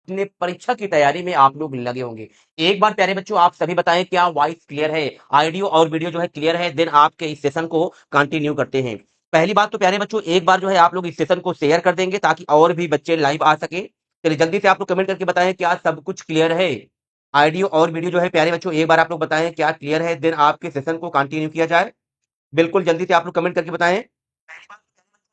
अपने परीक्षा की तैयारी में आप लोग लगे होंगे। एक बार प्यारे बच्चों आप सभी बताएं क्या वॉइस क्लियर है, ऑडियो और वीडियो जो है क्लियर है, देन आपके इस सेशन को कंटिन्यू करते हैं। पहली बात तो प्यारे बच्चों एक बार जो है आप लोग इस सेशन को शेयर कर देंगे ताकि और भी बच्चे लाइव आ सके। चलिए जल्दी से आप लोग कमेंट करके बताएं क्या सब कुछ क्लियर है, ऑडियो और वीडियो जो है प्यारे बच्चों एक बार आप लोग बताएं क्या क्लियर है, देन आपके सेशन को कंटिन्यू किया जाए। बिल्कुल जल्दी से आप लोग कमेंट करके बताएं।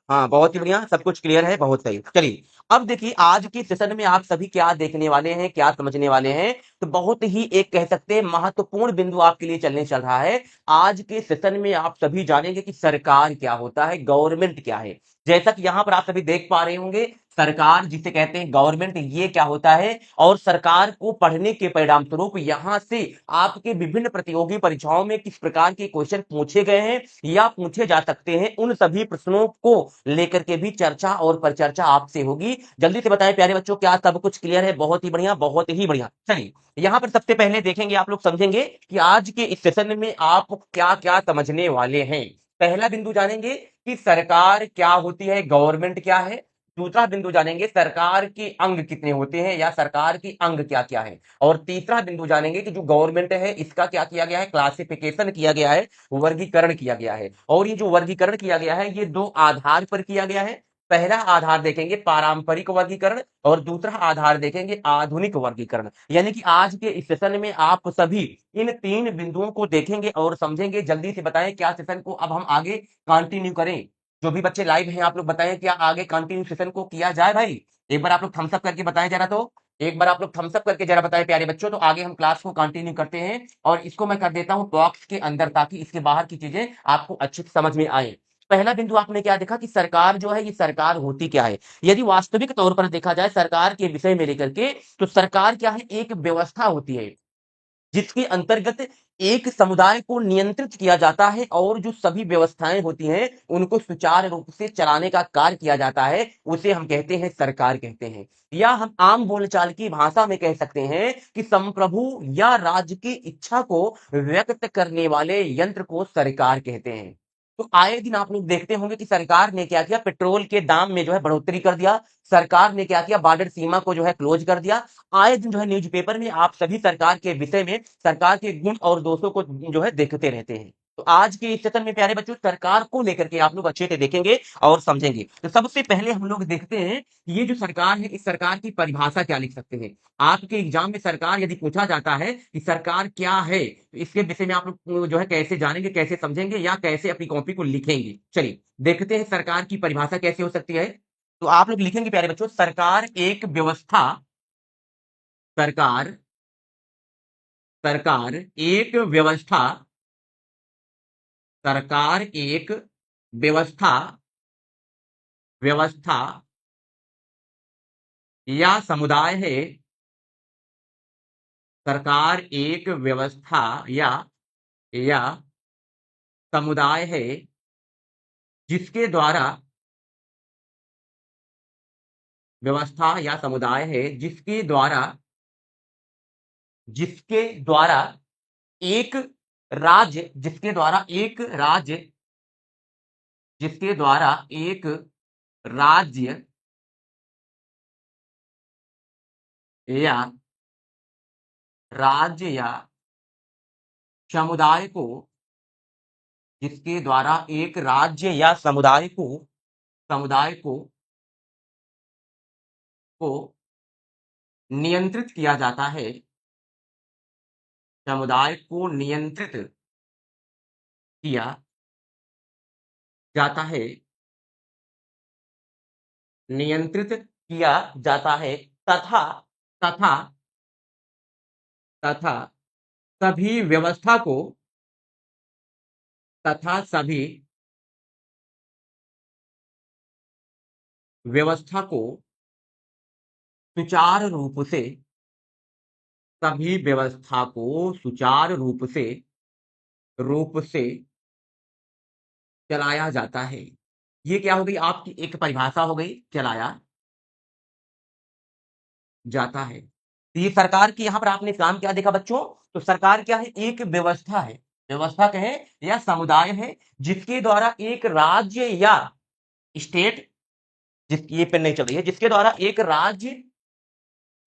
हाँ बहुत ही बढ़िया, सब कुछ क्लियर है, बहुत सही। चलिए अब देखिए आज के सेशन में आप सभी क्या देखने वाले हैं, क्या समझने वाले हैं। तो बहुत ही एक कह सकते हैं महत्वपूर्ण बिंदु आपके लिए चल रहा है। आज के सेशन में आप सभी जानेंगे कि सरकार क्या होता है, गवर्नमेंट क्या है। जैसा कि यहाँ पर आप सभी देख पा रहे होंगे, सरकार जिसे कहते हैं गवर्नमेंट, ये क्या होता है। और सरकार को पढ़ने के परिणाम स्वरूप यहाँ से आपके विभिन्न प्रतियोगी परीक्षाओं में किस प्रकार के क्वेश्चन पूछे गए हैं या पूछे जा सकते हैं, उन सभी प्रश्नों को लेकर के भी चर्चा और परिचर्चा आपसे होगी। जल्दी से बताएं प्यारे बच्चों क्या सब कुछ क्लियर है। बहुत ही बढ़िया, बहुत ही बढ़िया। चलिए यहां पर सबसे पहले देखेंगे, आप लोग समझेंगे कि आज के इस सेशन में आप क्या क्या समझने वाले हैं। पहला बिंदु जानेंगे कि सरकार क्या होती है, गवर्नमेंट क्या है। दूसरा बिंदु जानेंगे सरकार के अंग कितने होते हैं या सरकार के अंग क्या क्या है। और तीसरा बिंदु जानेंगे कि जो गवर्नमेंट है इसका क्या किया गया है, क्लासिफिकेशन किया गया है, वर्गीकरण किया गया है। और ये जो वर्गीकरण किया गया है ये दो आधार पर किया गया है। पहला आधार देखेंगे पारंपरिक वर्गीकरण और दूसरा आधार देखेंगे आधुनिक वर्गीकरण। यानी कि आज के इस सेशन में आप सभी इन तीन बिंदुओं को देखेंगे और समझेंगे। जल्दी से बताएं क्या सेशन को अब हम आगे कंटिन्यू करें। जो भी बच्चे लाइव हैं आप लोग बताएं क्या आगे कंटिन्यू सेशन को किया जाए। भाई एक बार आप लोग थम्स अप करके बताएं जरा, तो एक बार आप लोग थम्स अप करके जरा बताएं प्यारे बच्चों, तो आगे हम क्लास को कंटिन्यू करते हैं। और इसको मैं कर देता हूं बॉक्स के अंदर ताकि इसके बाहर की चीजें आपको अच्छे से समझ में आए। पहला बिंदु आपने क्या देखा कि सरकार जो है ये सरकार होती क्या है। यदि वास्तविक तौर पर देखा जाए सरकार के विषय में लेकर के, तो सरकार क्या है, एक व्यवस्था होती है जिसके अंतर्गत एक समुदाय को नियंत्रित किया जाता है और जो सभी व्यवस्थाएं होती हैं उनको सुचारू रूप से चलाने का कार्य किया जाता है, उसे हम कहते हैं सरकार कहते हैं। या हम आम बोलचाल की भाषा में कह सकते हैं कि संप्रभु या राज्य की इच्छा को व्यक्त करने वाले यंत्र को सरकार कहते हैं। तो आए दिन आप लोग देखते होंगे कि सरकार ने क्या किया, पेट्रोल के दाम में जो है बढ़ोतरी कर दिया। सरकार ने क्या किया, बॉर्डर सीमा को जो है क्लोज कर दिया। आए दिन जो है न्यूज़पेपर में आप सभी सरकार के विषय में, सरकार के गुण और दोषों को जो है देखते रहते हैं। तो आज के इस सेशन में प्यारे बच्चों सरकार को लेकर के आप लोग अच्छे से देखेंगे और समझेंगे। तो सबसे पहले हम लोग देखते हैं कि ये जो सरकार है इस सरकार की परिभाषा क्या लिख सकते हैं। आपके एग्जाम में सरकार यदि पूछा जाता है कि सरकार क्या है, तो इसके विषय में आप लोग जो है कैसे जानेंगे, कैसे समझेंगे या कैसे अपनी कॉपी को लिखेंगे। चलिए देखते हैं सरकार की परिभाषा कैसे हो सकती है। तो आप लोग लिखेंगे प्यारे बच्चों, सरकार एक व्यवस्था, सरकार सरकार एक व्यवस्था, सरकार एक व्यवस्था व्यवस्था या समुदाय है। सरकार एक व्यवस्था या समुदाय है जिसके द्वारा, व्यवस्था या समुदाय है जिसके द्वारा एक राज्य, जिसके द्वारा एक राज्य या राज्य या समुदाय को, जिसके द्वारा एक राज्य या समुदाय को नियंत्रित किया जाता है, समुदाय को किया जाता है नियंत्रित किया जाता है तथा तथा तथा सभी व्यवस्था को तथा सभी व्यवस्था को सुचारू रूप से सभी व्यवस्था को सुचारू रूप से चलाया जाता है। ये क्या हो गई, आपकी एक परिभाषा हो गई, चलाया जाता है। तो ये सरकार की यहां पर आपने काम क्या देखा बच्चों, तो सरकार क्या है, एक व्यवस्था है, व्यवस्था कहे या समुदाय है जिसके द्वारा एक राज्य या स्टेट, जिस ये पेन नहीं चल रही है, जिसके द्वारा एक राज्य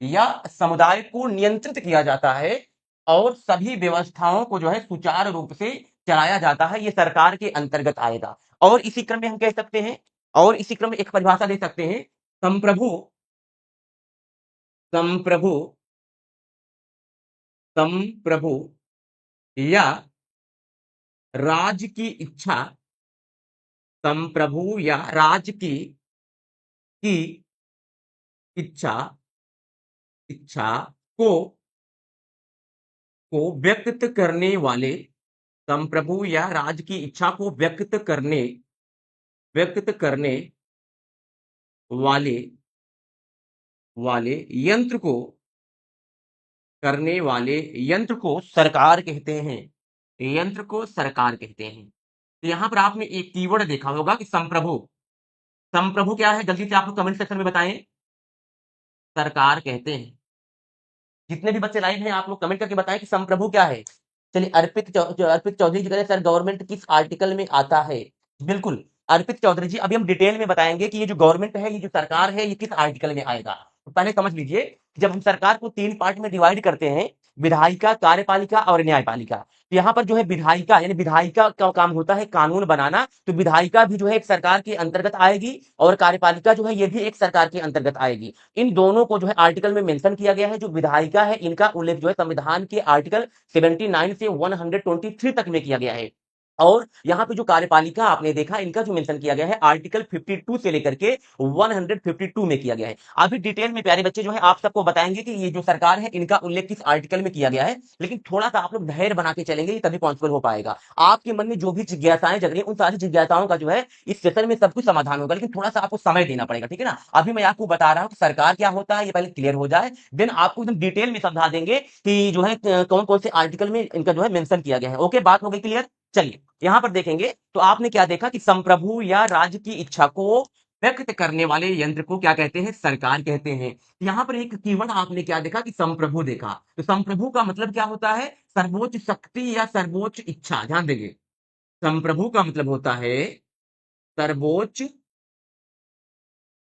या समुदाय को नियंत्रित किया जाता है और सभी व्यवस्थाओं को जो है सुचारू रूप से चलाया जाता है, ये सरकार के अंतर्गत आएगा। और इसी क्रम में हम कह सकते हैं, और इसी क्रम में एक परिभाषा दे सकते हैं, संप्रभु संप्रभु संप्रभु या राज की इच्छा, संप्रभु या राज की इच्छा इच्छा को व्यक्त करने वाले, संप्रभु या राज की इच्छा को व्यक्त करने वाले वाले यंत्र को करने वाले यंत्र को सरकार कहते हैं, यंत्र को सरकार कहते हैं। तो यहां पर आपने एक कीवर्ड देखा होगा कि संप्रभु, संप्रभु क्या है, जल्दी से आप लोग कमेंट सेक्शन में बताएं। सरकार कहते हैं। जितने भी बच्चे लाइव हैं आप लोग कमेंट करके बताएं कि संप्रभु क्या है। चलिए अर्पित चौधरी जी कह रहे हैं, सर गवर्नमेंट किस आर्टिकल में आता है। बिल्कुल अर्पित चौधरी जी, अभी हम डिटेल में बताएंगे कि ये जो गवर्नमेंट है, ये जो सरकार है, ये किस आर्टिकल में आएगा। तो पहले समझ लीजिए कि जब हम सरकार को 3 पार्ट में डिवाइड करते हैं, विधायिका, कार्यपालिका और न्यायपालिका, तो यहाँ पर जो है विधायिका, यानी विधायिका का काम होता है कानून बनाना, तो विधायिका भी जो है एक सरकार के अंतर्गत आएगी और कार्यपालिका जो है ये भी एक सरकार के अंतर्गत आएगी। इन दोनों को जो है आर्टिकल में मेंशन किया गया है। जो विधायिका है इनका उल्लेख जो है संविधान के आर्टिकल 79 से 123 तक में किया गया है। और यहाँ पे जो कार्यपालिका आपने देखा, इनका जो मेंशन किया गया है आर्टिकल 52 से लेकर के 152 में किया गया है। अभी डिटेल में प्यारे बच्चे जो है आप सबको बताएंगे कि ये जो सरकार है इनका उल्लेख किस आर्टिकल में किया गया है, लेकिन थोड़ा सा आप लोग धैर्य बना के चलेंगे तभी पॉसिबल हो पाएगा। आपके मन में जो भी जिज्ञासाएं जग रही है, उन सारी जिज्ञासाओं का जो है इस सेशन में सब कुछ समाधान होगा, लेकिन थोड़ा सा आपको समय देना पड़ेगा, ठीक है ना। अभी मैं आपको बता रहा हूँ कि सरकार क्या होता है, ये पहले क्लियर हो जाए, देन आपको एकदम डिटेल में समझा देंगे कि जो है कौन कौन से आर्टिकल में इनका जो है मेंशन किया गया है। ओके, बात हो गई क्लियर। चलिए यहां पर देखेंगे तो आपने क्या देखा कि संप्रभु या राज्य की इच्छा को व्यक्त करने वाले यंत्र को क्या कहते हैं, सरकार कहते हैं। यहां पर एक कीवर्ड आपने क्या देखा कि संप्रभु देखा, तो संप्रभु का मतलब क्या होता है, सर्वोच्च शक्ति या सर्वोच्च इच्छा। ध्यान देंगे, संप्रभु का मतलब होता है सर्वोच्च,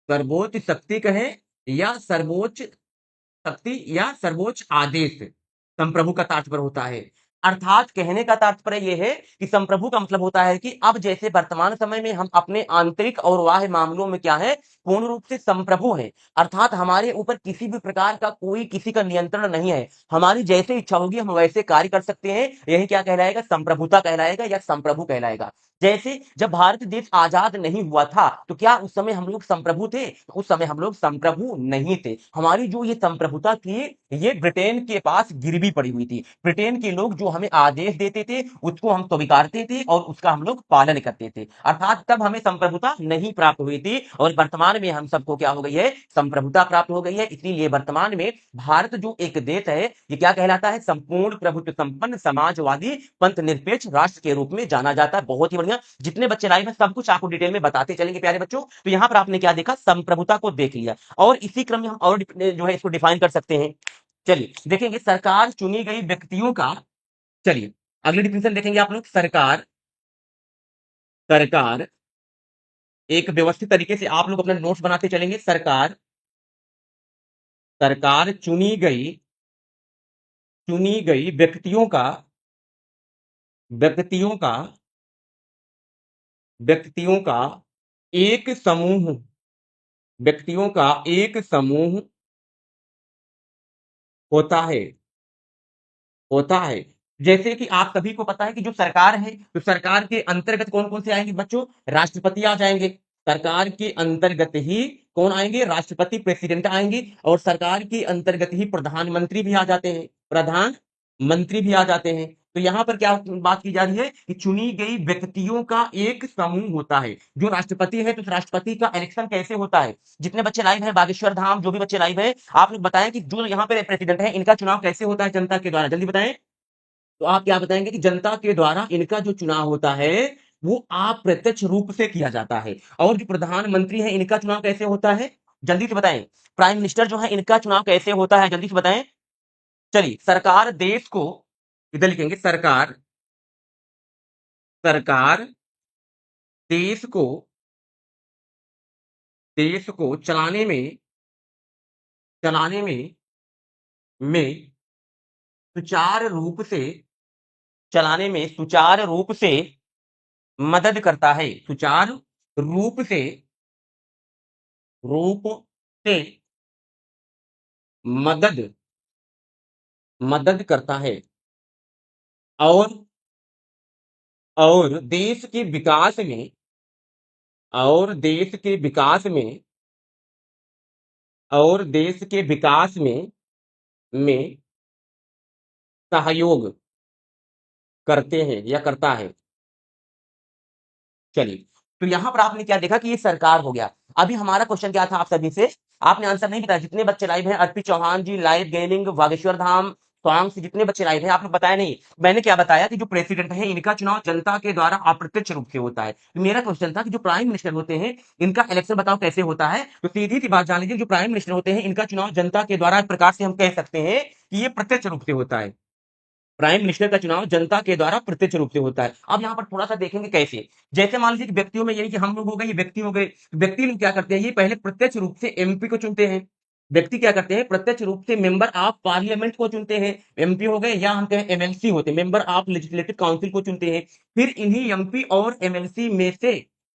सर्वोच्च शक्ति कहें या सर्वोच्च शक्ति या सर्वोच्च आदेश, संप्रभु का तात्पर्य होता है। अर्थात कहने का तात्पर्य यह है कि संप्रभु का मतलब होता है कि अब जैसे वर्तमान समय में हम अपने आंतरिक और बाह्य मामलों में क्या है, पूर्ण रूप से संप्रभु हैं। अर्थात हमारे ऊपर किसी भी प्रकार का कोई किसी का नियंत्रण नहीं है, हमारी जैसे इच्छा होगी हम वैसे कार्य कर सकते हैं। यही क्या कहलाएगा, संप्रभुता कहलाएगा या संप्रभु कहलाएगा। जैसे जब भारत देश आजाद नहीं हुआ था तो क्या उस समय हम लोग संप्रभु थे, उस समय हम लोग संप्रभु नहीं थे। हमारी जो ये संप्रभुता थी, ये ब्रिटेन के पास गिरवी पड़ी हुई थी। ब्रिटेन के लोग जो हमें आदेश देते थे उसको हम स्वीकारते थे और उसका हम लोग पालन करते थे। अर्थात तब हमें संप्रभुता नहीं प्राप्त हुई थी और वर्तमान में हम सबको क्या हो गई है, संप्रभुता प्राप्त हो गई है। इसीलिए वर्तमान में भारत जो एक देश है, ये क्या कहलाता है, संपूर्ण प्रभुत्व संपन्न समाजवादी पंथ निरपेक्ष राष्ट्र के रूप में जाना जाता है। बहुत ही बढ़िया, जितने बच्चे लाइव हैं सब कुछ आपको डिटेल में बताते चलेंगे प्यारे बच्चों। तो यहाँ पर आपने क्या देखा, संप्रभुता को देख लिया और इसी क्रम में हम और जो है इसको डिफाइन कर सकते हैं। चलिए देखेंगे सरकार चुनी गई व्यक्तियों का, चलिए अगली डिफिनेशन देखेंगे आप लोग। सरकार, सरकार एक व्यवस्थित तरीके से आप लोग अपने नोट्स बनाते चलेंगे। सरकार, सरकार चुनी गई व्यक्तियों का व्यक्तियों का एक समूह, व्यक्तियों का एक समूह होता है, होता है। जैसे कि आप सभी को पता है कि जो सरकार है, तो सरकार के अंतर्गत कौन कौन से आएंगे बच्चों, राष्ट्रपति आ जाएंगे। सरकार के अंतर्गत ही कौन आएंगे, राष्ट्रपति, प्रेसिडेंट आएंगे। और सरकार के अंतर्गत ही प्रधानमंत्री भी आ जाते हैं, प्रधानमंत्री भी आ जाते हैं। तो यहाँ पर क्या बात की जा रही है कि चुनी गई व्यक्तियों का एक समूह होता है। जो राष्ट्रपति है, तो उस राष्ट्रपति का इलेक्शन कैसे होता है। जितने बच्चे लाइव हैं, बागेश्वर धाम जो भी बच्चे लाइव हैं, आप लोग बताएं कि जो यहाँ पे प्रेसिडेंट है इनका चुनाव कैसे होता है जनता के द्वारा, जल्दी बताएं। तो आप क्या बताएंगे कि जनता के द्वारा इनका जो चुनाव होता है वो अप्रत्यक्ष रूप से किया जाता है। और जो प्रधानमंत्री है इनका चुनाव कैसे होता है, जल्दी से बताएं। प्राइम मिनिस्टर जो है इनका चुनाव कैसे होता है, जल्दी से बताएं। चलिए सरकार देश को, इधर लिखेंगे सरकार, सरकार देश को, देश को चलाने में में सुचारू रूप से चलाने में सुचारू रूप से मदद करता है, सुचारू रूप से रूप से मदद मदद करता है और और देश के विकास में और देश के विकास में और देश के विकास में सहयोग करते हैं या करता है। चलिए, तो यहां पर आपने क्या देखा कि ये सरकार हो गया। अभी हमारा क्वेश्चन क्या था आप सभी से, आपने आंसर नहीं बताया। जितने बच्चे लाइव हैं, अर्पित चौहान जी लाइव, गेनिंग, बागेश्वर धाम, स्वांग से जितने बच्चे लाइव हैं, आपने बताया नहीं। मैंने क्या बताया कि जो प्रेसिडेंट है इनका चुनाव जनता के द्वारा अप्रत्यक्ष रूप से होता है। तो मेरा क्वेश्चन था कि जो प्राइम मिनिस्टर होते हैं इनका इलेक्शन बताओ कैसे होता है। तो सीधी सी बात जान लीजिए, जो प्राइम मिनिस्टर होते हैं इनका चुनाव जनता के द्वारा, एक प्रकार से हम कह सकते हैं कि ये प्रत्यक्ष रूप से होता है। प्राइम मिनिस्टर का चुनाव जनता के द्वारा प्रत्यक्ष रूप से होता है। अब यहाँ पर थोड़ा सा देखेंगे कैसे। जैसे मान लीजिए कि व्यक्तियों में, यानी कि हम लोग हो गए, ये व्यक्ति हो गए। व्यक्ति लोग क्या करते हैं, ये पहले प्रत्यक्ष रूप से एमपी को चुनते हैं। व्यक्ति क्या करते हैं, प्रत्यक्ष रूप से मेंबर ऑफ पार्लियामेंट को चुनते हैं। एमपी हो गए, या हम कहें एमएलसी होते हैं, मेंबर ऑफ लेजिस्लेटिव काउंसिल को चुनते हैं। फिर इन्हीं एमपी और एमएलसी में से,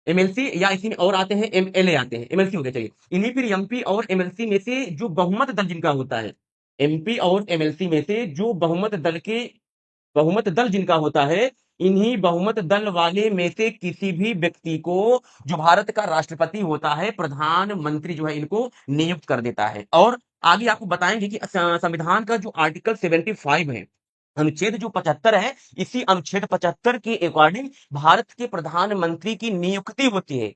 एमएलसी या इसी में और आते हैं एमएलए आते हैं, एमएलसी हो गए। चलिए, इन्हीं फिर एमपी और एमएलसी में से जो बहुमत दल जिनका होता है, एमपी और एमएलसी में से जो बहुमत दल जिनका होता है, इन्हीं बहुमत दल वाले में से किसी भी व्यक्ति को, जो भारत का राष्ट्रपति होता है, प्रधानमंत्री जो है इनको नियुक्त कर देता है। और आगे आपको बताएंगे कि संविधान का जो आर्टिकल 75 है, अनुच्छेद जो 75 है, इसी अनुच्छेद 75 के अकॉर्डिंग भारत के प्रधानमंत्री की नियुक्ति होती है।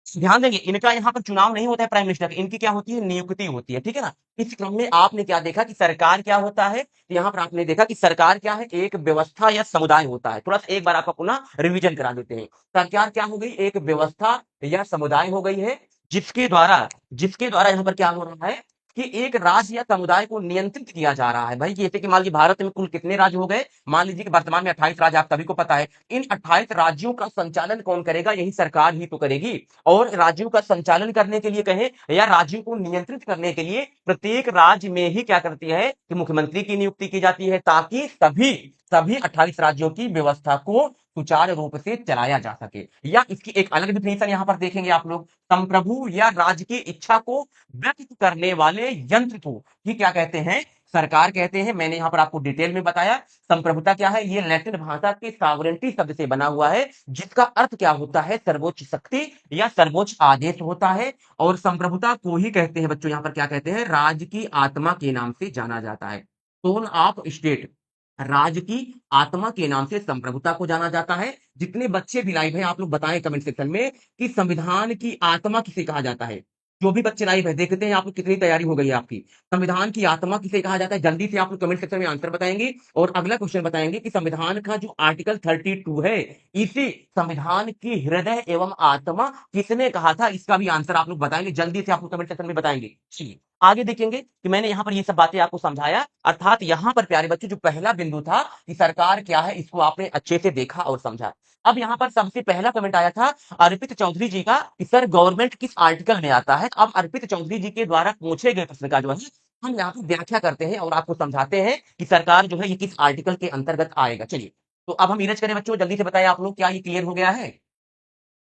ध्यान देंगे, इनका यहाँ पर चुनाव नहीं होता है प्राइम मिनिस्टर का, इनकी क्या होती है, नियुक्ति होती है। ठीक है ना। इस क्रम में आपने क्या देखा कि सरकार क्या होता है, तो यहाँ पर आपने देखा कि सरकार क्या है, एक व्यवस्था या समुदाय होता है। थोड़ा सा एक बार आपका पुनः रिवीजन करा देते हैं। सरकार क्या हो गई, एक व्यवस्था या समुदाय हो गई है, जिसके द्वारा यहाँ पर क्या हो रहा है कि एक राज्य या समुदाय को नियंत्रित किया जा रहा है। भाई जैसे कि मान लीजिए भारत में कुल कितने राज्य हो गए, मान लीजिए कि वर्तमान में 28 राज्य, आप सभी को पता है। इन 28 राज्यों का संचालन कौन करेगा, यही सरकार ही तो करेगी। और राज्यों का संचालन करने के लिए कहें, या राज्यों को नियंत्रित करने के लिए, प्रत्येक राज्य में ही क्या करती है कि मुख्यमंत्री की नियुक्ति की जाती है, ताकि सभी सभी 28 राज्यों की व्यवस्था को सुचारू रूप से चलाया जा सके। या इसकी एक अलग डिफिनेशन यहां पर देखेंगे आप लोग, संप्रभु या राज्य की इच्छा को व्यक्त करने वाले यंत्र को ही क्या कहते हैं, सरकार कहते हैं। मैंने यहां पर आपको डिटेल में बताया। संप्रभुता क्या है, ये लैटिन भाषा के सॉवरेंटी शब्द से बना हुआ है, जिसका अर्थ क्या होता है, सर्वोच्च शक्ति या सर्वोच्च आदेश होता है। और संप्रभुता को ही कहते हैं बच्चों, यहाँ पर क्या कहते हैं, राज्य की आत्मा के नाम से जाना जाता है। सोल ऑफ स्टेट, राज्य की आत्मा के नाम से संप्रभुता को जाना जाता है। जितने बच्चे भी लाइव हैं, आप लोग बताएं कमेंट सेक्शन में कि संविधान की आत्मा किसे कहा जाता है। जो भी बच्चे लाइव है, देखते हैं आप लोग कितनी तैयारी हो गई है आपकी। संविधान की आत्मा किसे कहा जाता है, जल्दी से आप लोग कमेंट सेक्शन में आंसर बताएंगे। और अगला क्वेश्चन बताएंगे कि संविधान का जो आर्टिकल 32 है, इसे संविधान की हृदय एवं आत्मा किसने कहा था, इसका भी आंसर आप लोग बताएंगे। जल्दी से आप लोग कमेंट सेक्शन में बताएंगे। चलिए आगे देखेंगे कि मैंने यहाँ पर ये सब बातें आपको समझाया। अर्थात यहाँ पर प्यारे बच्चों, जो पहला बिंदु था कि सरकार क्या है, इसको आपने अच्छे से देखा और समझा। अब यहाँ पर सबसे पहला कमेंट आया था अर्पित चौधरी जी का कि सर गवर्नमेंट किस आर्टिकल में आता है। अब अर्पित चौधरी जी के द्वारा पूछे गए प्रश्न का जो है हम यहाँ पर व्याख्या करते हैं और आपको समझाते हैं कि सरकार जो है ये किस आर्टिकल के अंतर्गत आएगा। चलिए, तो अब हम इरेज करें बच्चों, जल्दी से बताएं आप लोग, क्या ये क्लियर हो गया है।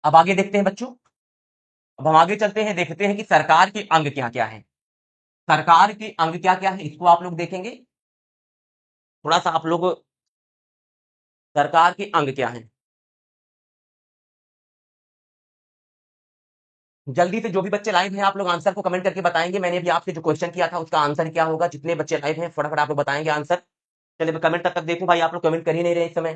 अब आगे देखते हैं बच्चों, अब हम आगे चलते हैं, देखते हैं कि सरकार के अंग क्या क्या है। सरकार के अंग क्या क्या है, इसको आप लोग देखेंगे। थोड़ा सा आप लोग, सरकार के अंग क्या है, जल्दी से जो भी बच्चे लाइव हैं आप लोग आंसर को कमेंट करके बताएंगे। मैंने भी आपसे जो क्वेश्चन किया था उसका आंसर क्या होगा, जितने बच्चे लाइव हैं फटाफट आप लोग बताएंगे आंसर। चलिए मैं कमेंट तक देखूं, भाई आप लोग कमेंट कर ही नहीं रहे इस समय।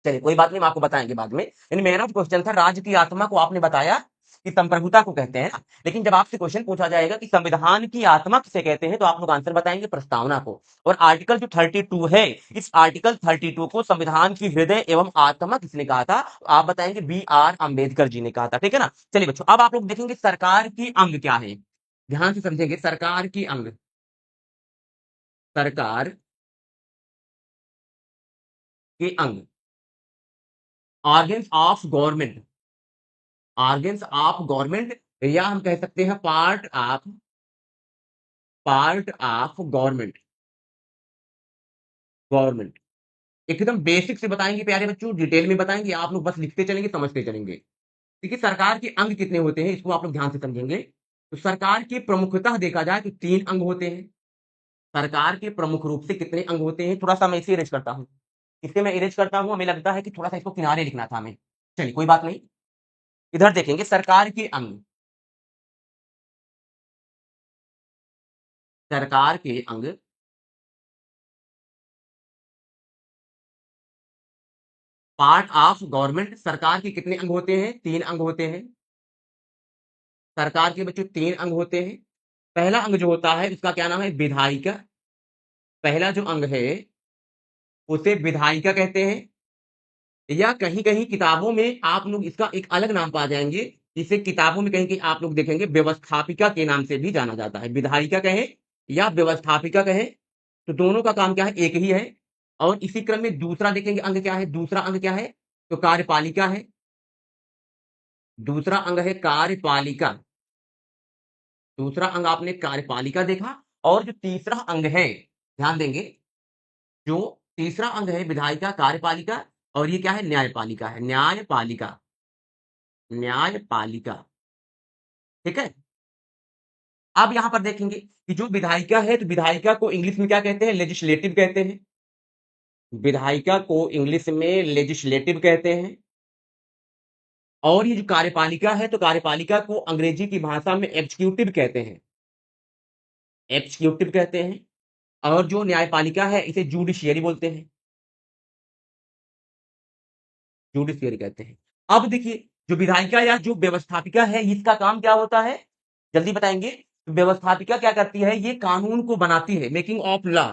चलिए कोई बात नहीं, हम आपको बताएंगे बाद में। यानी मेरा जो क्वेश्चन था, राज्य की आत्मा को आपने बताया कि संप्रभुता को कहते हैं ना। लेकिन जब आपसे क्वेश्चन पूछा जाएगा कि संविधान की आत्मा किसे कहते हैं, तो आप लोग आंसर बताएंगे प्रस्तावना को। और आर्टिकल जो 32 है, इस आर्टिकल 32 को संविधान की हृदय एवं आत्मा किसने कहा था, तो आप बताएंगे B.R. अम्बेडकर जी ने कहा था। ठीक है ना। चलिए बच्चों, अब आप लोग देखेंगे सरकार की अंग क्या है, ध्यान से समझेंगे। सरकार की अंग, सरकार के अंग, organs of government, organs of government, या हम कह सकते हैं part of part of government. Government एकदम बेसिक से बताएंगे प्यारे बच्चों, डिटेल में बताएंगे, आप लोग बस लिखते चलेंगे, समझते चलेंगे। देखिए सरकार के अंग कितने होते हैं, इसको आप लोग ध्यान से समझेंगे। तो सरकार के प्रमुखतः देखा जाए तो 3 अंग होते हैं। सरकार के प्रमुख रूप से कितने अंग होते हैं, थोड़ा सा मैं इसे इरेज करता हूं। इसे मैं इरेज करता हूं, हमें लगता है कि थोड़ा सा इसको किनारे लिखना था हमें। चलिए कोई बात नहीं। इधर देखेंगे सरकार के अंग। सरकार के अंग, पार्ट ऑफ गवर्नमेंट। सरकार के कितने अंग होते हैं, 3 अंग होते हैं। सरकार के बच्चों 3 अंग होते हैं। पहला अंग जो होता है उसका क्या नाम है, विधायिका। पहला जो अंग है उसे विधायिका कहते हैं, या कहीं कहीं किताबों में आप लोग इसका एक अलग नाम पा जाएंगे। इसे किताबों में कहीं कहीं आप लोग देखेंगे व्यवस्थापिका के नाम से भी जाना जाता है। विधायिका कहें या व्यवस्थापिका कहें, तो दोनों का काम क्या है, एक ही है। और इसी क्रम में दूसरा देखेंगे अंग क्या है, दूसरा अंग क्या है, तो कार्यपालिका है। दूसरा अंग है कार्यपालिका। दूसरा अंग आपने कार्यपालिका देखा। और जो तीसरा अंग है, ध्यान देंगे, जो तीसरा अंग है विधायिका, कार्यपालिका, और ये क्या है, न्यायपालिका है। न्यायपालिका, न्यायपालिका। ठीक है। अब यहां पर देखेंगे कि जो विधायिका है, तो विधायिका को इंग्लिश में क्या कहते हैं, लेजिस्लेटिव कहते हैं। विधायिका को इंग्लिश में लेजिस्लेटिव कहते हैं। और ये जो कार्यपालिका है, तो कार्यपालिका को अंग्रेजी की भाषा में एग्जीक्यूटिव कहते हैं। एग्जीक्यूटिव कहते हैं। और जो न्यायपालिका है इसे जुडिशियरी बोलते हैं। जुडिशियरी कहते हैं। अब देखिए, जो विधायिका या जो व्यवस्थापिका है, इसका काम क्या होता है, जल्दी बताएंगे। व्यवस्थापिका क्या करती है, ये कानून को बनाती है, मेकिंग ऑफ लॉ।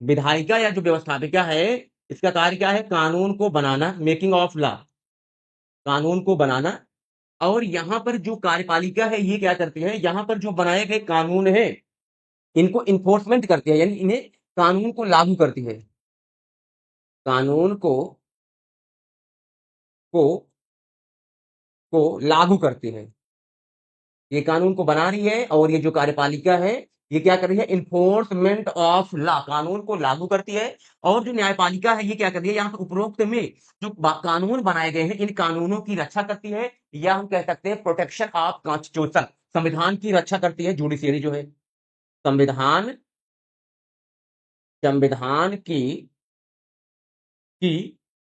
विधायिका या जो व्यवस्थापिका है, इसका कार्य क्या है, कानून को बनाना, मेकिंग ऑफ लॉ, कानून को बनाना। और यहां पर जो कार्यपालिका है ये क्या करती है, यहां पर जो बनाए गए कानून है इनको इन्फोर्समेंट करती है, यानी इन्हें कानून को लागू करती है। कानून को को लागू करती है। ये कानून को बना रही है, और ये जो कार्यपालिका है ये क्या कर रही है, इन्फोर्समेंट ऑफ लॉ, कानून को लागू करती है। और जो न्यायपालिका है ये क्या कर रही है, यहाँ पर उपरोक्त में जो कानून बनाए गए हैं इन कानूनों की रक्षा करती है, या हम कह सकते हैं प्रोटेक्शन ऑफ कॉन्स्टिट्यूशन, संविधान की रक्षा करती है जुडिशियरी जो है। संविधान संविधान की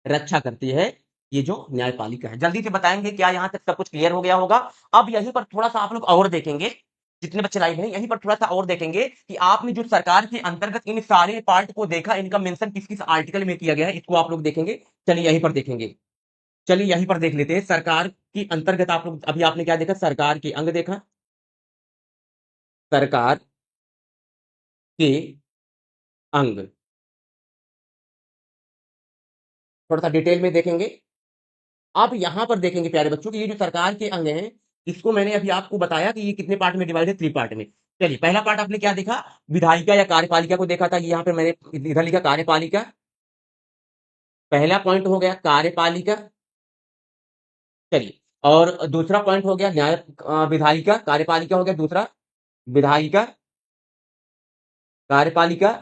रक्षा करती है ये जो न्यायपालिका है। जल्दी से बताएंगे, क्या यहां तक सब कुछ क्लियर हो गया होगा। अब यहीं पर थोड़ा सा आप लोग और देखेंगे, जितने बच्चे लाइव हैं यहीं पर थोड़ा सा और देखेंगे कि आपने जो सरकार के अंतर्गत इन सारे पार्ट को देखा, इनका मेंशन किस किस आर्टिकल में किया गया है, इसको आप लोग देखेंगे। चलिए यहीं पर देखेंगे। चलिए यहीं पर देख लेते हैं, सरकार की अंतर्गत आप लोग अभी आपने क्या देखा, सरकार के अंग देखा। सरकार के अंग थोड़ा सा डिटेल में देखेंगे। आप यहां पर देखेंगे प्यारे बच्चों कि ये जो सरकार के अंग हैं, इसको मैंने अभी आपको बताया कि ये कितने पार्ट में डिवाइड है, 3 पार्ट में। चलिए पहला पार्ट आपने क्या देखा, विधायिका या कार्यपालिका को देखा था, यहाँ पे मैंने इधर लिखा कार्यपालिका। पहला पॉइंट हो गया कार्यपालिका। चलिए, और दूसरा पॉइंट हो गया विधायिका, कार्यपालिका हो गया दूसरा, विधायिका, कार्यपालिका,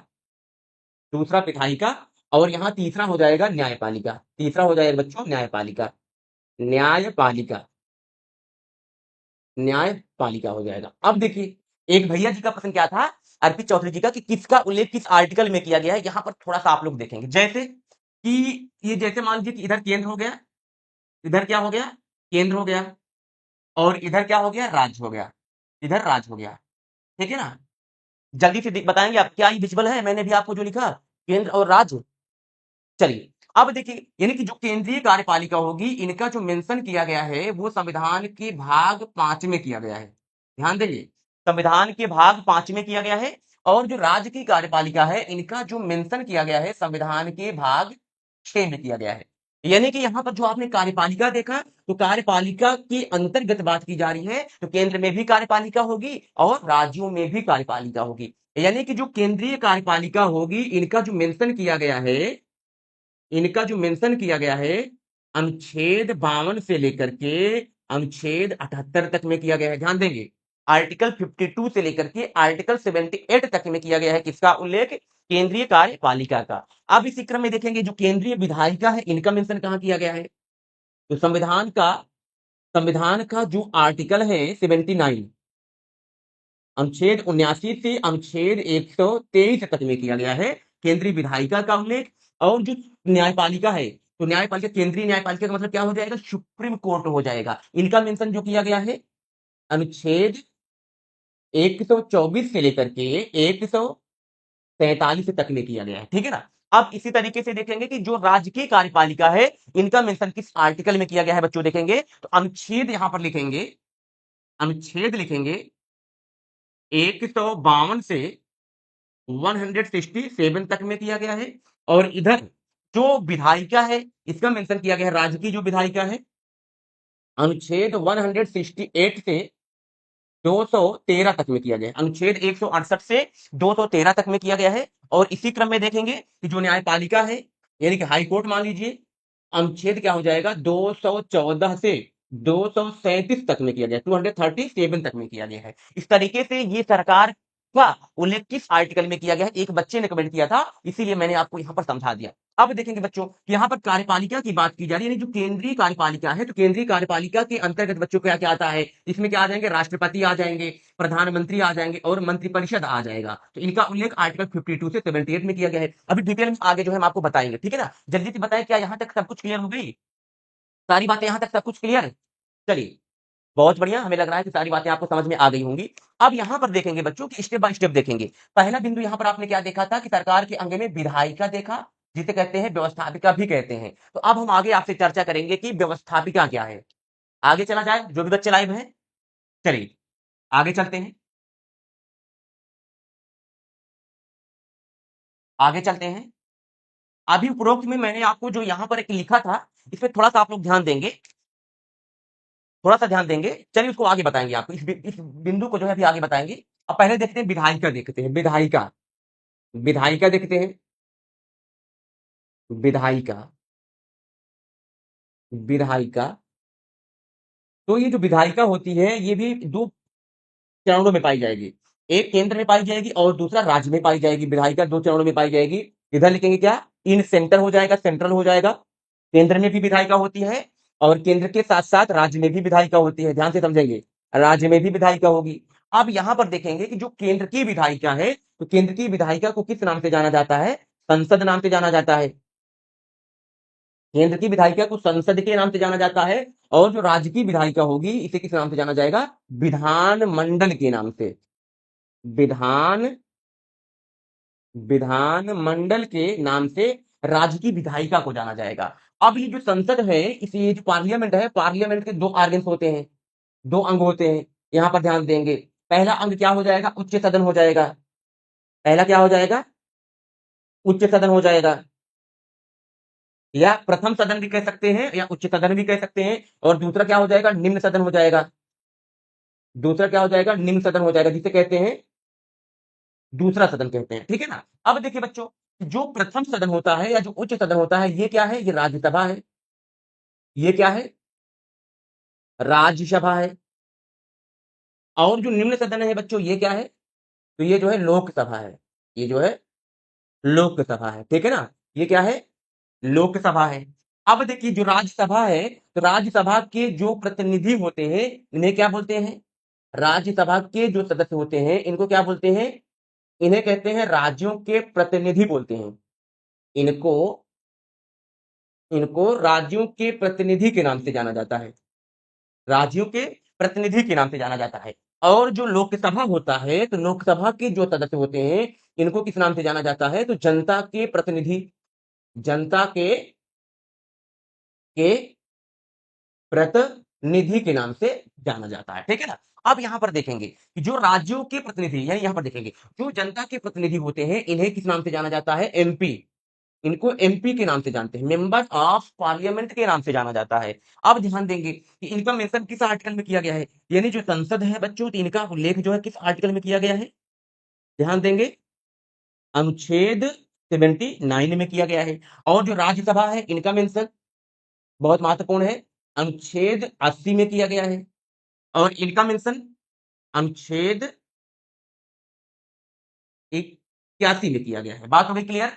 दूसरा विधायिका। और यहाँ तीसरा हो जाएगा न्यायपालिका। तीसरा हो जाएगा बच्चों न्यायपालिका। न्यायपालिका, न्यायपालिका हो जाएगा। अब देखिए, एक भैया जी का प्रश्न क्या था, अर्पित चौधरी जी का, कि किसका उल्लेख किस आर्टिकल में किया गया है। यहां पर थोड़ा सा आप लोग देखेंगे, जैसे कि ये जैसे मान लीजिए कि इधर केंद्र हो गया, इधर क्या हो गया, केंद्र हो गया, और इधर क्या हो गया, राज्य हो गया, इधर राज्य हो गया। ठीक है ना। जल्दी से बताएंगे आप, क्या ये विजिबल है, मैंने भी आपको जो लिखा, केंद्र और राज्य। चलिए, अब देखिए, यानी कि जो केंद्रीय कार्यपालिका होगी, इनका जो मेंशन किया गया है वो संविधान के भाग 5 में किया गया है। ध्यान देंगे, संविधान के भाग 5 में किया गया है। और जो राज्य की कार्यपालिका है, इनका जो मेंशन किया गया है संविधान के भाग 6 में किया गया है। यानी कि यहाँ पर जो आपने कार्यपालिका देखा, तो कार्यपालिका के अंतर्गत बात की जा रही है, तो केंद्र में भी कार्यपालिका होगी और राज्यों में भी कार्यपालिका होगी। यानी कि जो केंद्रीय कार्यपालिका होगी, इनका जो मेंशन किया गया है, इनका जो मेंशन किया गया है अनुच्छेद 52 से लेकर के अनुच्छेद 78 तक में किया गया है। ध्यान देंगे, आर्टिकल 52 से लेकर के आर्टिकल 78 तक में किया गया है किसका उल्लेख? केंद्रीय कार्यपालिका का। अब इसी क्रम में देखेंगे जो केंद्रीय विधायिका है इनका मेंशन कहाँ किया गया है? तो संविधान का जो आर्टिकल है 79, अनुच्छेद 79 से अनुच्छेद 123 तक में किया गया है केंद्रीय विधायिका का उल्लेख। और जो न्यायपालिका है, तो न्यायपालिका, केंद्रीय न्यायपालिका का मतलब क्या हो जाएगा? सुप्रीम कोर्ट हो जाएगा। इनका मेंशन जो किया गया है अनुच्छेद 124 से लेकर के 143 तक में किया गया है, ठीक है ना। अब इसी तरीके से देखेंगे कि जो राजकीय कार्यपालिका है इनका मेंशन किस आर्टिकल में किया गया है बच्चों, देखेंगे तो अनुच्छेद यहां पर लिखेंगे, अनुच्छेद लिखेंगे 152 से 167 तक में किया गया है। और इधर जो विधायिका है इसका मेंशन किया गया है, राजकीय जो विधायिका है अनुच्छेद 168 से 213 तक में किया गया है, अनुच्छेद 168 से 213 तक में किया गया है। और इसी क्रम में देखेंगे कि जो न्यायपालिका है यानी कि हाई कोर्ट मान लीजिए, अनुच्छेद क्या हो जाएगा? 214 से 237 तक में किया गया, 237 तक में किया गया है। इस तरीके से ये सरकार का उल्लेख किस आर्टिकल में किया गया है, एक बच्चे ने कमेंट किया था, इसीलिए मैंने आपको यहां पर समझा दिया। अब देखेंगे बच्चों कि यहां पर कार्यपालिका की बात की जा रही है, यानी जो केंद्रीय कार्यपालिका है, तो केंद्रीय कार्यपालिका के अंतर्गत बच्चों क्या क्या आता है? इसमें क्या आ जाएंगे? राष्ट्रपति आ जाएंगे, प्रधानमंत्री आ जाएंगे और मंत्रिपरिषद आ जाएगा। तो इनका उल्लेख आर्टिकल 52 से 78 में किया गया है। अभी डिटेल में आगे जो है हम आपको बताएंगे, ठीक है ना। जल्दी से बताएं, क्या यहां तक सब कुछ क्लियर हो गई? सारी बातें यहां तक सब कुछ क्लियर है? चलिए, बहुत बढ़िया, हमें लग रहा है कि सारी बातें आपको समझ में आ गई होंगी। अब यहां पर देखेंगे बच्चों कि स्टेप बाय स्टेप देखेंगे। पहला बिंदु यहां पर आपने क्या देखा था कि सरकार के अंग में विधायिका देखा, जिसे कहते हैं व्यवस्थापिका भी कहते हैं। तो अब हम आगे आपसे चर्चा करेंगे कि व्यवस्थापिका क्या है। आगे चला जाए, जो भी बच्चे लाइव हैं, चलिए आगे चलते हैं, आगे चलते हैं। अभी उपरोक्त में मैंने आपको जो यहां पर एक लिखा था, इसमें थोड़ा सा आप लोग ध्यान देंगे, थोड़ा सा ध्यान देंगे। चलिए उसको आगे बताएंगे आपको, इस बिंदु को जो है अभी आगे बताएंगे। अब पहले देखते हैं विधायिका, देखते हैं विधायिका, विधायिका देखते हैं, विधायिका, विधायिका। तो ये जो विधायिका होती है ये भी दो चरणों में पाई जाएगी, एक केंद्र में पाई जाएगी और दूसरा राज्य में पाई जाएगी। विधायिका दो चरणों में पाई जाएगी। इधर लिखेंगे क्या? इन सेंटर हो जाएगा, सेंट्रल हो जाएगा। केंद्र में भी विधायिका होती है और केंद्र के साथ साथ राज्य में भी विधायिका होती है, ध्यान से समझेंगे, राज्य में भी विधायिका होगी। अब यहां पर देखेंगे कि जो केंद्र की विधायिका है, तो केंद्र की विधायिका को किस नाम से जाना जाता है? संसद नाम से जाना जाता है। केंद्र की विधायिका को संसद के नाम से जाना जाता है। और जो राज्य की विधायिका होगी इसे किस नाम से जाना जाएगा? विधान मंडल के नाम से, विधान विधान मंडल के नाम से राज्य की विधायिका को जाना जाएगा। अब ये जो संसद है, इस ये जो पार्लियामेंट है, पार्लियामेंट के दो आर्गन्स होते हैं, दो अंग होते हैं। यहां पर ध्यान देंगे, पहला अंग क्या हो जाएगा? उच्च सदन हो जाएगा। पहला क्या हो जाएगा? उच्च सदन हो जाएगा, या प्रथम सदन भी कह सकते हैं या उच्च सदन भी कह सकते हैं। और दूसरा क्या हो जाएगा? निम्न सदन हो जाएगा। दूसरा क्या हो जाएगा? निम्न सदन हो जाएगा, जिसे कहते हैं दूसरा सदन कहते हैं, ठीक है ना। अब देखिए बच्चों, जो प्रथम सदन होता है या जो उच्च सदन होता है, ये क्या है? ये राज्यसभा है। ये क्या है? राज्यसभा है। और जो निम्न सदन है बच्चों, ये क्या है? तो ये जो है लोकसभा है। ये जो है लोकसभा है, ठीक है ना। ये क्या है? लोकसभा है। अब देखिए जो राज्यसभा है, तो राज्यसभा के जो प्रतिनिधि होते हैं इन्हें क्या बोलते हैं? राज्यसभा के जो सदस्य होते हैं इनको क्या बोलते हैं? इन्हें कहते हैं राज्यों के प्रतिनिधि बोलते हैं। इनको इनको राज्यों के प्रतिनिधि के नाम से जाना जाता है, राज्यों के प्रतिनिधि के नाम से जाना जाता है। और जो लोकसभा होता है, तो लोकसभा के जो सदस्य होते हैं इनको किस नाम से जाना जाता है? तो जनता के प्रतिनिधि, जनता के प्रतिनिधि के नाम से जाना जाता है, ठीक है ना। अब यहां पर देखेंगे कि जो राज्यों के प्रतिनिधि, यानी यहां पर देखेंगे जो जनता के प्रतिनिधि होते हैं इन्हें किस नाम से जाना जाता है? एमपी। इनको एमपी के नाम से जानते हैं, मेंबर ऑफ पार्लियामेंट के नाम से जाना जाता है। अब ध्यान देंगे कि इनका मेंशन किस आर्टिकल में किया गया है, यानी जो संसद है बच्चों, तो इनका उल्लेख जो है किस आर्टिकल में किया गया है? ध्यान देंगे, अनुच्छेद 79 में किया गया है। और जो राज्यसभा है इनका मेंशन बहुत महत्वपूर्ण है, अनुच्छेद 80 में किया गया है। और इनका मेंशन अनुच्छेद 81 में किया गया है। बात हो गई क्लियर?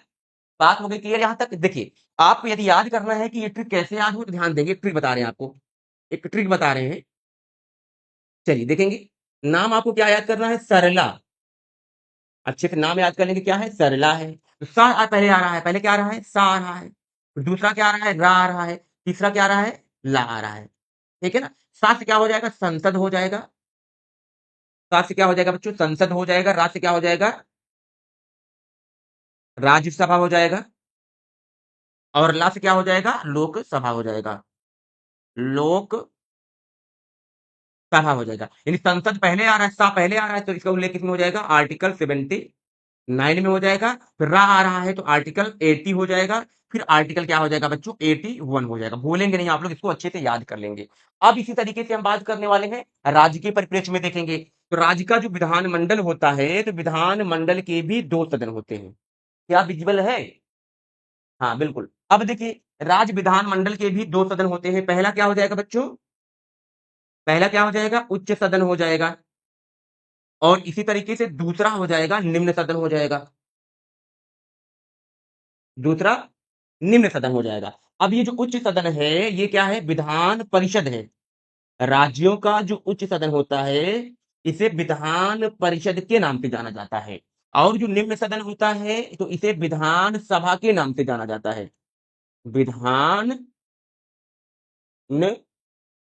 बात हो गई क्लियर यहां तक? देखिए, आपको यदि याद करना है कि ये ट्रिक कैसे याद हो तो ध्यान देंगे, ट्रिक बता रहे हैं आपको, एक ट्रिक बता रहे हैं। चलिए देखेंगे, नाम आपको क्या याद करना है? सरला। अच्छे से नाम याद कर लेंगे, क्या है? सरला है। तो सा पहले आ रहा है, पहले क्या आ रहा है? सा आ रहा है। फिर दूसरा क्या आ रहा है? रा आ रहा है। तीसरा क्या आ रहा है? ला आ रहा है। ठीक है ना? सा से क्या हो जाएगा? संसद हो जाएगा। सा से क्या हो जाएगा बच्चों? संसद हो जाएगा। रा से क्या हो जाएगा? राज्यसभा हो जाएगा। और ला से क्या हो जाएगा? लोकसभा हो जाएगा। लोक सभा हो जाएगा। यानी संसद पहले आ रहा है, सा पहले आ रहा है, तो इसका उल्लेख किसमें हो जाएगा? आर्टिकल 79 में हो जाएगा। फिर रा आ रहा है तो आर्टिकल 80 हो जाएगा। फिर आर्टिकल क्या हो जाएगा बच्चों? 81 हो जाएगा। भूलेंगे नहीं आप लोग, इसको अच्छे से याद कर लेंगे। अब इसी तरीके से हम बात करने वाले हैं राज्य के परिप्रेक्ष्य में देखेंगे। तो राज्य का जो विधानमंडल होता है, तो विधानमंडल के भी दो सदन होते हैं। क्या विजिबल है? हाँ बिल्कुल। अब देखिए, राज्य विधानमंडल के भी दो सदन होते हैं। पहला क्या हो जाएगा बच्चों? पहला क्या हो जाएगा? उच्च सदन हो जाएगा। और इसी तरीके से दूसरा हो जाएगा निम्न सदन हो जाएगा। दूसरा निम्न सदन हो जाएगा। अब ये जो उच्च सदन है, ये क्या है? विधान परिषद है। राज्यों का जो उच्च सदन होता है, इसे विधान परिषद के नाम से जाना जाता है। और जो निम्न सदन होता है, तो इसे विधान सभा के नाम से जाना जाता है। विधान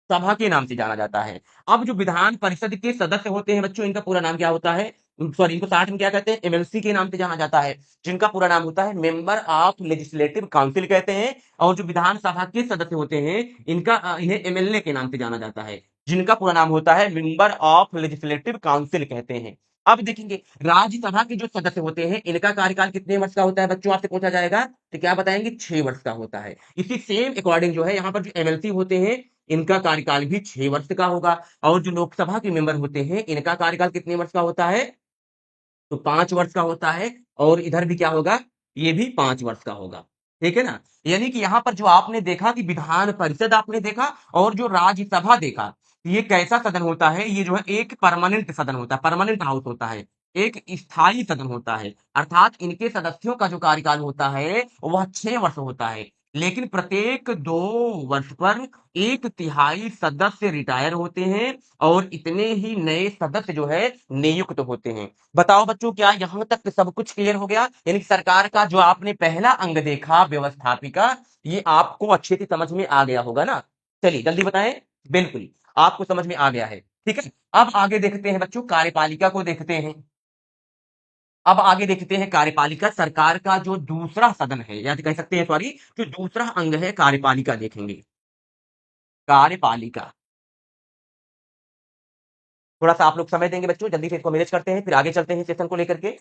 सभा के नाम से जाना जाता है। अब जो विधान परिषद के सदस्य होते हैं बच्चों, इनका पूरा नाम क्या होता है? सॉरी, इनको शॉर्ट में क्या कहते हैं? एमएलसी के नाम से जाना जाता है। जिनका पूरा नाम होता है मेंबर ऑफ लेजिस्लेटिव काउंसिल कहते हैं। और जो विधानसभा के सदस्य होते हैं, इन्हें एमएलए के नाम से जाना जाता है। जिनका पूरा नाम होता है मेंबर ऑफ लेजिस्लेटिव काउंसिल कहते हैं। अब देखेंगे, राज्यसभा के जो सदस्य होते हैं, इनका कार्यकाल कितने वर्ष का होता है बच्चों? आपसे पूछा जाएगा तो क्या बताएंगे? 6 वर्ष का होता है। इसी सेम अकॉर्डिंग जो है, यहाँ पर जो एमएलसी होते हैं, इनका कार्यकाल भी 6 वर्ष का होगा। और जो लोकसभा के मेंबर होते हैं, इनका कार्यकाल कितने वर्ष का होता है? तो 5 वर्ष का होता है। और इधर भी क्या होगा? ये भी 5 वर्ष का होगा। ठीक है ना? यानी कि यहां पर जो आपने देखा कि विधान परिषद आपने देखा और जो राज्यसभा देखा, ये कैसा सदन होता है? ये जो है एक परमानेंट सदन होता है, परमानेंट हाउस होता है, एक स्थायी सदन होता है। अर्थात इनके सदस्यों का जो कार्यकाल होता है, वह 6 वर्ष होता है। लेकिन प्रत्येक 2 वर्ष पर एक तिहाई सदस्य रिटायर होते हैं और इतने ही नए सदस्य जो है नियुक्त होते हैं। बताओ बच्चों, क्या यहां तक सब कुछ क्लियर हो गया? यानी कि सरकार का जो आपने पहला अंग देखा, व्यवस्थापिका, ये आपको अच्छे से समझ में आ गया होगा ना? चलिए जल्दी बताएं। बिल्कुल, आपको समझ में आ गया है। ठीक है, अब आगे देखते हैं बच्चों, कार्यपालिका को देखते हैं। अब आगे देखते हैं कार्यपालिका, सरकार का जो दूसरा सदन है, या कह सकते हैं, सॉरी, जो दूसरा अंग है कार्यपालिका, देखेंगे कार्यपालिका। थोड़ा सा आप लोग समय देंगे बच्चों, जल्दी से इसको मैनेज करते हैं, फिर आगे चलते हैं सेशन को लेकर के।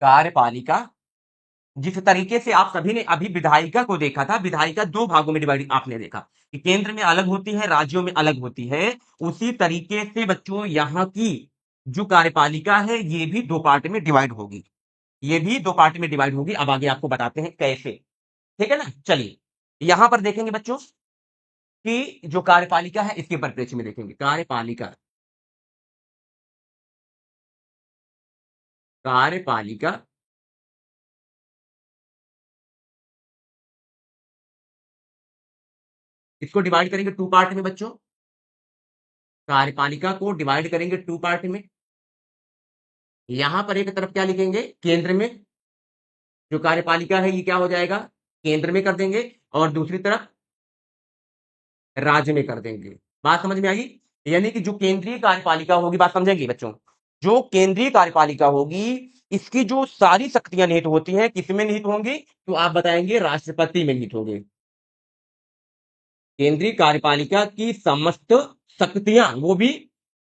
कार्यपालिका, जिस तरीके से आप सभी ने अभी विधायिका को देखा था, विधायिका दो भागों में डिवाइड आपने देखा कि केंद्र में अलग होती है, राज्यों में अलग होती है। उसी तरीके से बच्चों यहाँ की जो कार्यपालिका है, ये भी दो पार्ट में डिवाइड होगी। ये भी दो पार्ट में डिवाइड होगी। अब आगे आपको बताते हैं कैसे। ठीक है ना? चलिए, यहां पर देखेंगे बच्चों कि जो कार्यपालिका है, इसके परिप्रेक्ष्य में देखेंगे। कार्यपालिका, कार्यपालिका इसको डिवाइड करेंगे टू पार्ट में बच्चों। कार्यपालिका को डिवाइड करेंगे टू पार्ट में। यहां पर एक तरफ क्या लिखेंगे? केंद्र में जो कार्यपालिका है, ये क्या हो जाएगा? केंद्र में कर देंगे। और दूसरी तरफ राज्य में कर देंगे। बात समझ में आई? यानी कि जो केंद्रीय कार्यपालिका होगी, बात समझेंगे बच्चों, जो केंद्रीय कार्यपालिका होगी, इसकी जो सारी शक्तियां निहित होती हैं, किसमें निहित होंगी? तो आप बताएंगे राष्ट्रपति में निहित होंगे। केंद्रीय कार्यपालिका की समस्त शक्तियां, वो भी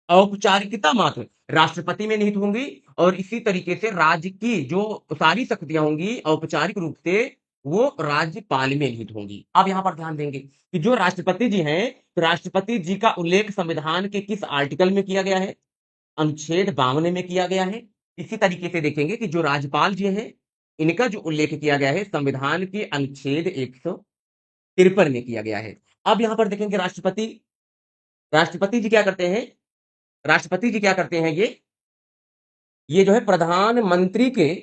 औपचारिकता मात्र, राष्ट्रपति में निहित होंगी। और इसी तरीके से राज्य की जो सारी शक्तियां होंगी औपचारिक रूप से, वो राज्यपाल में निहित होंगी। अब यहां पर ध्यान देंगे कि जो राष्ट्रपति जी हैं, तो राष्ट्रपति जी का उल्लेख संविधान के किस आर्टिकल में किया गया है? अनुच्छेद 52 में किया गया है। इसी तरीके से देखेंगे कि जो राज्यपाल जी हैं, इनका जो उल्लेख किया गया है संविधान के अनुच्छेद 153 में किया गया है। अब यहां पर देखेंगे राष्ट्रपति, राष्ट्रपति जी क्या करते हैं, राष्ट्रपति जी क्या करते हैं, ये जो है प्रधानमंत्री के,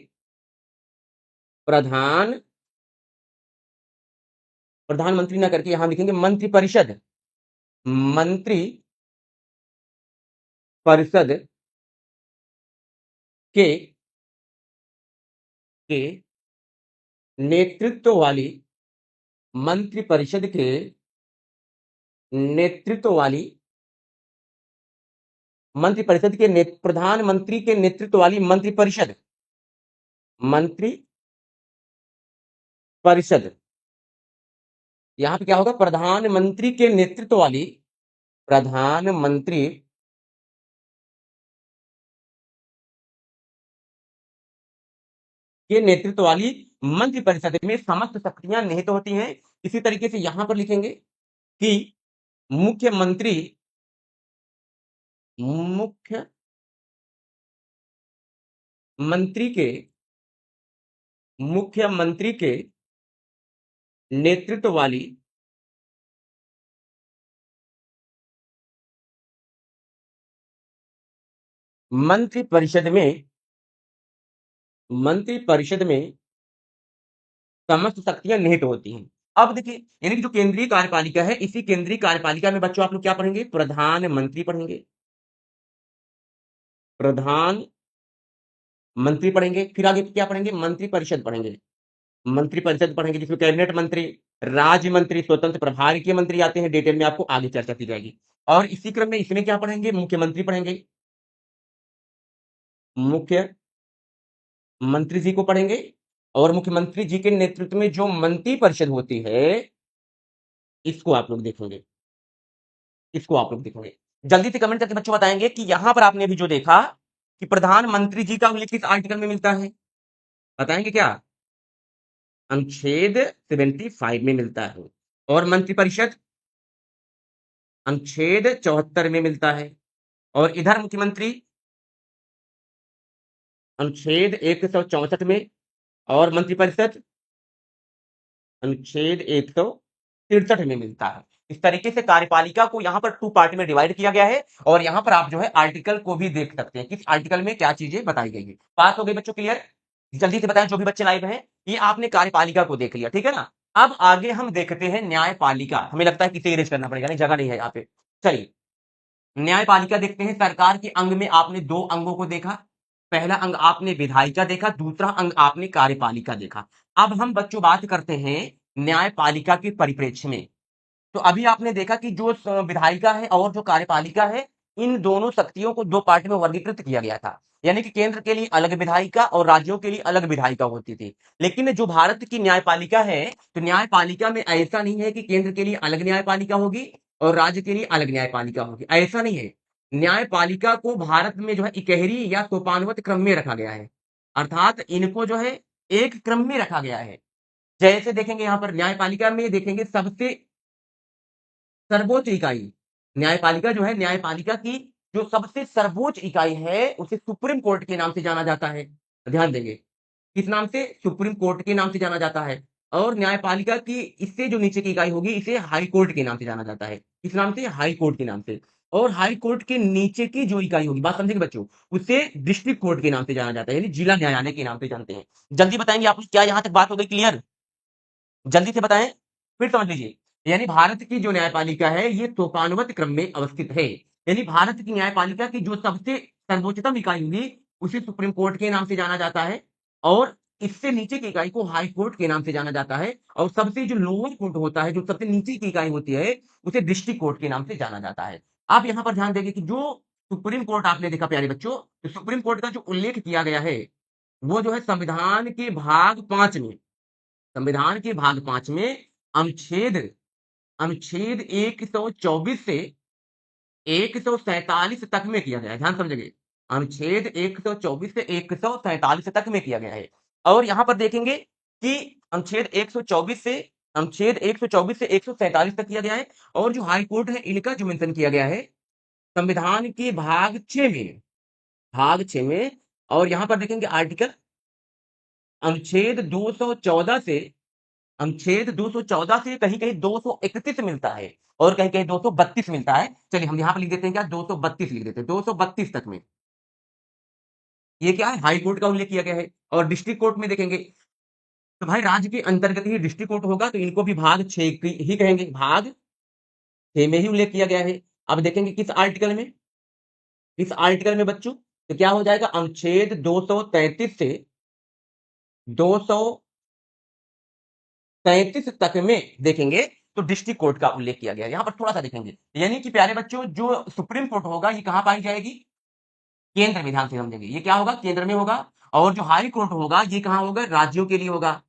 प्रधान प्रधानमंत्री ना करके यहां लिखेंगे मंत्रिपरिषद, मंत्री परिषद के के नेतृत्व वाली, मंत्रिपरिषद के नेतृत्व वाली, मंत्रिपरिषद के प्रधानमंत्री के नेतृत्व वाली मंत्रिपरिषद, मंत्री परिषद, यहां पे क्या होगा, प्रधानमंत्री के नेतृत्व वाली, प्रधानमंत्री के नेतृत्व वाली मंत्रिपरिषद में समस्त शक्तियां निहित होती हैं। इसी तरीके से यहां पर लिखेंगे कि मुख्यमंत्री, मुख्य मंत्री के, मुख्यमंत्री के नेतृत्व वाली, मंत्रिपरिषद में, मंत्रिपरिषद में समस्त शक्तियां निहित होती हैं। अब देखिए, यानी कि जो केंद्रीय कार्यपालिका है, इसी केंद्रीय कार्यपालिका में बच्चों आप लोग क्या पढ़ेंगे, प्रधानमंत्री पढ़ेंगे, प्रधान मंत्री पढ़ेंगे, फिर आगे क्या पढ़ेंगे, मंत्रिपरिषद पढ़ेंगे, मंत्रिपरिषद पढ़ेंगे जिसमें कैबिनेट मंत्री, राज्य मंत्री, स्वतंत्र प्रभार के मंत्री आते हैं। डिटेल में आपको आगे चर्चा की जाएगी। और इसी क्रम में इसमें क्या पढ़ेंगे, मुख्यमंत्री पढ़ेंगे, मुख्य मंत्री जी को पढ़ेंगे, और मुख्यमंत्री जी के नेतृत्व में जो मंत्री परिषद होती है, इसको आप लोग देखेंगे, इसको आप लोग देखेंगे। जल्दी से कमेंट करके बच्चों बताएंगे कि यहां पर आपने अभी जो देखा कि प्रधानमंत्री जी का उल्लेख किस आर्टिकल में मिलता है, बताएंगे क्या, अनुच्छेद 75 में मिलता है। और मंत्रिपरिषद अनुच्छेद 74 में मिलता है। और इधर मुख्यमंत्री अनुच्छेद 164 में, और मंत्रिपरिषद अनुच्छेद 163 में मिलता है। इस तरीके से कार्यपालिका को यहां पर 2 पार्ट में डिवाइड किया गया है। और यहां पर आप जो है आर्टिकल को भी देख सकते हैं, किस आर्टिकल में क्या चीजें बताई गई है। बात हो गई बच्चों क्लियर। जल्दी से बताएं जो भी बच्चे लाइव हैं, ये आपने कार्यपालिका को देख लिया, ठीक है ना। अब आगे हम देखते हैं न्यायपालिका। हमें लगता है किसे इरेज करना पड़ेगा, नहीं जगह नहीं है यहाँ पे। चलिए न्यायपालिका देखते हैं। सरकार के अंग में आपने 2 अंगों को देखा। पहला अंग आपने विधायिका देखा, दूसरा अंग आपने कार्यपालिका देखा। अब हम बच्चों बात करते हैं न्यायपालिका के परिप्रेक्ष्य में। तो अभी आपने देखा कि जो विधायिका है और जो कार्यपालिका है, इन दोनों शक्तियों को 2 पार्ट में वर्गीकृत किया गया था। यानी कि केंद्र के लिए अलग विधायिका और राज्यों के लिए अलग विधायिका होती थी। लेकिन जो भारत की न्यायपालिका है, तो न्यायपालिका में ऐसा नहीं है कि केंद्र के लिए अलग न्यायपालिका होगी और राज्य के लिए अलग न्यायपालिका होगी, ऐसा नहीं है। न्यायपालिका को भारत में जो है इकहरी या सोपानवत क्रम में रखा गया है, अर्थात इनको जो है एक क्रम में रखा गया है। जैसे देखेंगे यहां पर न्यायपालिका में देखेंगे सबसे सर्वोच्च इकाई, न्यायपालिका जो है, न्यायपालिका की जो सबसे सर्वोच्च इकाई है उसे सुप्रीम कोर्ट के नाम से जाना जाता है। ध्यान देंगे, किस नाम से, सुप्रीम कोर्ट के नाम से जाना जाता है। और न्यायपालिका की इससे जो नीचे की इकाई होगी, इसे हाई कोर्ट के नाम से जाना जाता है। किस नाम से, हाई कोर्ट के नाम से। और हाई कोर्ट के नीचे की जो इकाई होगी, बात समझेंगे बच्चों, उसे डिस्ट्रिक्ट कोर्ट के नाम से जाना जाता है, यानी जिला न्यायालय के नाम से जानते हैं। जल्दी बताएंगे आप, क्या यहां तक बात हो गई क्लियर, जल्दी से बताएं, फिर समझ लीजिए। यानी भारत की जो न्यायपालिका है, ये सोपानवत क्रम में अवस्थित है। यानी भारत की न्यायपालिका की जो सबसे सर्वोच्चतम इकाई होगी, उसे सुप्रीम कोर्ट के नाम से जाना जाता है। और इससे नीचे की इकाई को हाई कोर्ट के नाम से जाना जाता है। और सबसे जो लोअर कोर्ट होता है, जो सबसे नीचे की इकाई होती है, उसे डिस्ट्रिक्ट कोर्ट के नाम से जाना जाता है। आप यहां पर ध्यान देंगे कि जो सुप्रीम कोर्ट आपने देखा प्यारे बच्चों, तो सुप्रीम कोर्ट का जो उल्लेख किया गया है, वो जो है संविधान के भाग 5 में, संविधान के भाग 5 में अनुच्छेद अनुच्छेद 124 से 147 तक में किया गया है। ध्यान समझिए, अनुच्छेद 124 से 147 तक में किया गया है। और यहां पर देखेंगे कि अनुच्छेद 124 से, अनुच्छेद 124 से 147 तक किया गया है। और जो हाई कोर्ट है, इनका जो मेंशन किया गया है संविधान के भाग 6 में, भाग 6 में। और यहां पर देखेंगे आर्टिकल अनुच्छेद 214 से अनुच्छेद 214 से कहीं कहीं 231 मिलता है और कहीं कहीं 232 मिलता है। चलिए हम यहां पर लिख देते हैं क्या, 232 लिख देते हैं, 232 तक में ये क्या है, हाई कोर्ट का उल्लेख किया गया है। और डिस्ट्रिक्ट कोर्ट में देखेंगे तो भाई राज्य के अंतर्गत ही डिस्ट्रिक्ट कोर्ट होगा, तो इनको भी भाग 6 ही कहेंगे, भाग 6 में ही उल्लेख किया गया है। अब देखेंगे किस आर्टिकल में, इस आर्टिकल में बच्चों तो क्या हो जाएगा, अनुच्छेद 233 से 233 तक में देखेंगे तो डिस्ट्रिक्ट कोर्ट का उल्लेख किया गया है। यहां पर थोड़ा सा देखेंगे, यानी कि प्यारे बच्चों जो सुप्रीम कोर्ट होगा ये कहां पाई जाएगी, केंद्र में, ध्यान से समझेंगे ये क्या होगा, केंद्र में होगा। और जो हाई कोर्ट होगा ये कहां होगा, राज्यों के लिए होगा,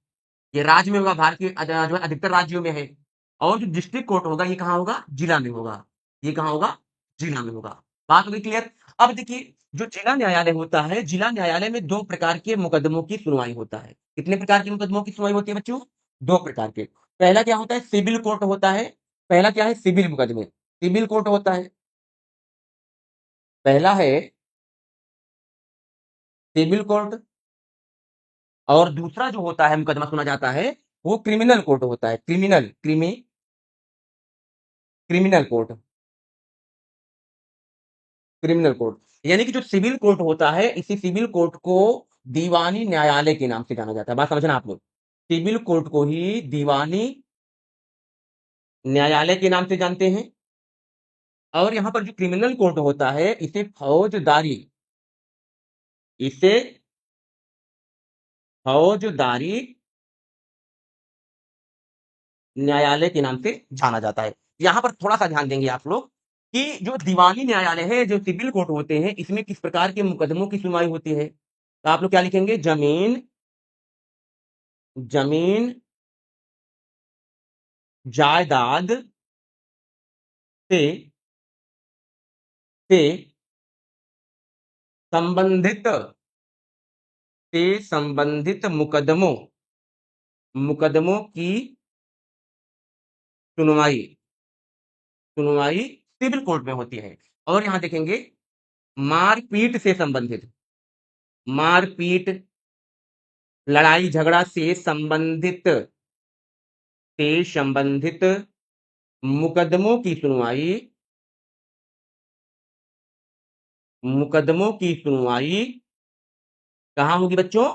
ये राज्य में होगा, भारत के जो है अधिकतर राज्यों में है। और जो डिस्ट्रिक्ट कोर्ट होगा ये कहां होगा, जिला में होगा, ये कहां होगा, जिला में होगा। बात हो गई क्लियर। अब देखिए जो जिला न्यायालय होता है, जिला न्यायालय में दो प्रकार के मुकदमों की सुनवाई होता है। कितने प्रकार के मुकदमों की सुनवाई होती है बच्चों, दो प्रकार के। पहला क्या होता है, सिविल कोर्ट होता है, पहला क्या है, सिविल मुकदमे, सिविल कोर्ट होता है, पहला है सिविल कोर्ट। और दूसरा जो होता है मुकदमा सुना जाता है वो क्रिमिनल कोर्ट होता है, क्रिमिनल कोर्ट, क्रिमिनल कोर्ट। यानी कि जो सिविल कोर्ट होता है, इसी सिविल कोर्ट को दीवानी न्यायालय के नाम से जाना जाता है। बात समझना आप लोग, सिविल कोर्ट को ही दीवानी न्यायालय के नाम से जानते हैं। और यहां पर जो क्रिमिनल कोर्ट होता है इसे फौजदारी न्यायालय के नाम से जाना जाता है। यहां पर थोड़ा सा ध्यान देंगे आप लोग कि जो दीवानी न्यायालय है, जो सिविल कोर्ट होते हैं, इसमें किस प्रकार के मुकदमों की सुनवाई होती है, तो आप लोग क्या लिखेंगे, जमीन जमीन जायदाद से से संबंधित मुकदमों मुकदमों की सुनवाई सुनवाई सिविल कोर्ट में होती है। और यहां देखेंगे मारपीट से संबंधित, मारपीट लड़ाई झगड़ा से संबंधित मुकदमों की सुनवाई कहाँ होगी बच्चों,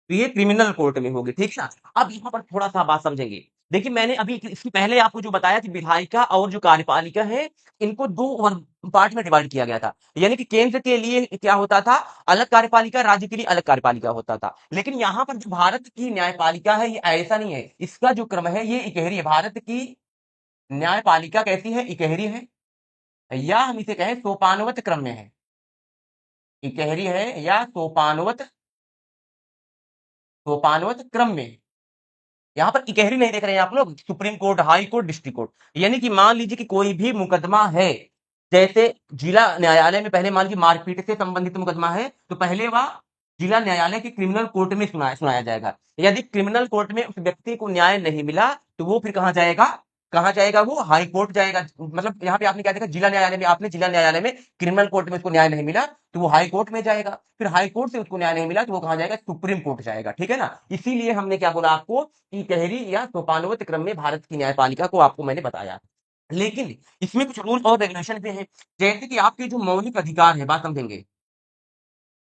तो ये क्रिमिनल कोर्ट में होगी, ठीक है ना। अब यहाँ पर थोड़ा सा बात समझेंगे। देखिए मैंने अभी इसकी पहले आपको जो बताया कि विधायिका और जो कार्यपालिका है, इनको दो पार्ट में डिवाइड किया गया था। यानी कि केंद्र के लिए क्या होता था, अलग कार्यपालिका, राज्य के लिए अलग कार्यपालिका होता था। लेकिन यहाँ पर जो भारत की न्यायपालिका है ये ऐसा नहीं है, इसका जो क्रम है ये इकहरी है। भारत की न्यायपालिका कैसी है, इकहरी है, या हम इसे कहें सोपानवत क्रम में है, इकहरी है या सोपानवत क्रम में। यहाँ पर इकहरी नहीं देख रहे हैं आप लोग, supreme court, high court, district court. यानी कि मान लीजिए कि कोई भी मुकदमा है, जैसे जिला न्यायालय में पहले मान लीजिए मारपीट से संबंधित मुकदमा है, तो पहले वह जिला न्यायालय के क्रिमिनल कोर्ट में सुनाया जाएगा। यदि क्रिमिनल कोर्ट में उस व्यक्ति को न्याय नहीं मिला तो वो फिर कहाँ जाएगा, वो हाई कोर्ट जाएगा। मतलब यहाँ पे आपने क्या देखा, जिला न्यायालय में क्रिमिनल कोर्ट में उसको न्याय नहीं मिला तो वो हाई कोर्ट में जाएगा, फिर हाई कोर्ट से उसको न्याय नहीं मिला तो वो कहाँ जाएगा, सुप्रीम कोर्ट जाएगा, ठीक है ना। इसीलिए हमने क्या बोला आपको कि इकहरी या सोपानवत क्रम में भारत की न्यायपालिका को आपको मैंने बताया। लेकिन इसमें कुछ रूल और रेगुलेशन भी हैं, जैसे कि आपके जो मौलिक अधिकार है, बात समझेंगे,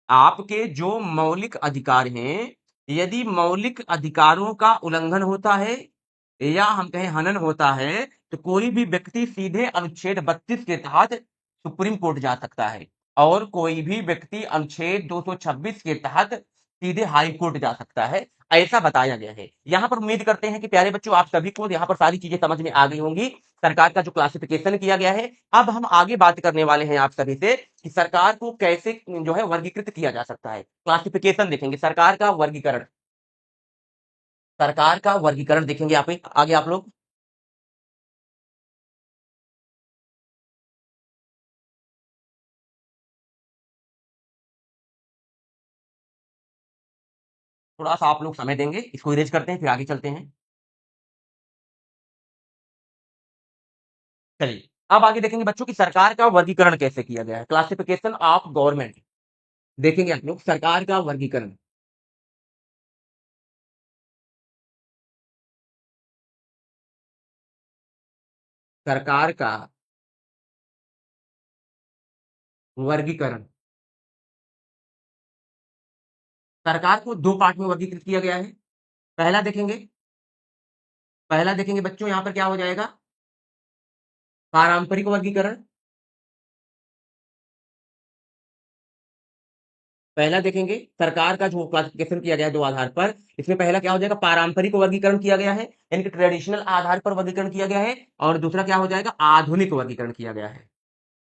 आपके जो मौलिक अधिकार हैं, यदि मौलिक अधिकारों का उल्लंघन होता है या हम कहें हनन होता है, तो कोई भी व्यक्ति सीधे अनुच्छेद 32 के तहत सुप्रीम कोर्ट जा सकता है। और कोई भी व्यक्ति अनुच्छेद 226 के तहत सीधे हाई कोर्ट जा सकता है, ऐसा बताया गया है। यहाँ पर उम्मीद करते हैं कि प्यारे बच्चों आप सभी को यहाँ पर सारी चीजें समझ में आ गई होंगी, सरकार का जो क्लासिफिकेशन किया गया है। अब हम आगे बात करने वाले हैं आप सभी से कि सरकार को कैसे जो है वर्गीकृत किया जा सकता है। क्लासिफिकेशन देखेंगे, सरकार का वर्गीकरण देखेंगे आप आगे आप लोग। थोड़ा सा आप लोग समय देंगे, इसको इरेज करते हैं फिर आगे चलते हैं। चलिए अब आगे देखेंगे बच्चों की सरकार का वर्गीकरण कैसे किया गया है, क्लासिफिकेशन ऑफ गवर्नमेंट। देखेंगे आप लोग सरकार का वर्गीकरण, सरकार का वर्गीकरण, सरकार को दो पार्ट में वर्गीकृत किया गया है। पहला देखेंगे, पहला देखेंगे बच्चों, यहां पर क्या हो जाएगा, पारंपरिक वर्गीकरण। पहला देखेंगे सरकार का जो क्लासिफिकेशन किया गया है दो आधार पर, इसमें पहला क्या हो जाएगा, पारंपरिक वर्गीकरण किया गया है, यानी कि ट्रेडिशनल आधार पर वर्गीकरण किया गया है। और दूसरा क्या हो जाएगा, आधुनिक वर्गीकरण किया गया है,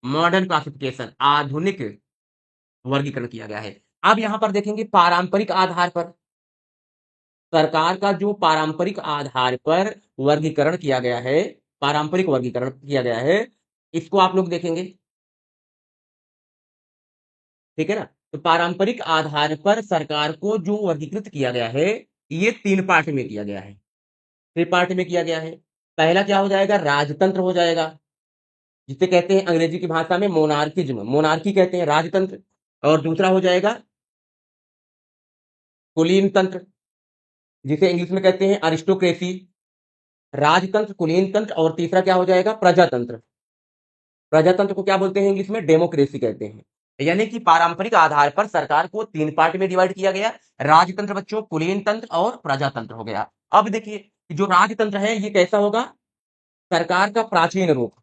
मॉडर्न क्लासिफिकेशन, आधुनिक वर्गीकरण किया गया है। अब यहां पर देखेंगे पारंपरिक आधार पर, सरकार का जो पारंपरिक आधार पर वर्गीकरण किया गया है, पारंपरिक वर्गीकरण किया गया है, इसको आप लोग देखेंगे, ठीक है ना। तो पारंपरिक आधार पर सरकार को जो वर्गीकृत किया गया है, ये तीन पार्ट में किया गया है, थ्री पार्ट में किया गया है। पहला क्या हो जाएगा, राजतंत्र हो जाएगा, जिसे कहते हैं अंग्रेजी की भाषा में मोनार्किज्म, मोनार्की कहते हैं राजतंत्र। और दूसरा हो जाएगा कुलीन तंत्र, जिसे इंग्लिश में कहते हैं अरिस्टोक्रेसी, राजतंत्र, कुलीन तंत्र। और तीसरा क्या हो जाएगा, प्रजातंत्र, प्रजातंत्र को क्या बोलते हैं इंग्लिश में, डेमोक्रेसी कहते हैं। यानी कि पारंपरिक आधार पर सरकार को तीन पार्ट में डिवाइड किया गया, राजतंत्र बच्चों, कुलीन तंत्र और प्रजातंत्र हो गया। अब देखिए कि जो राजतंत्र है ये कैसा होगा, सरकार का प्राचीन रूप।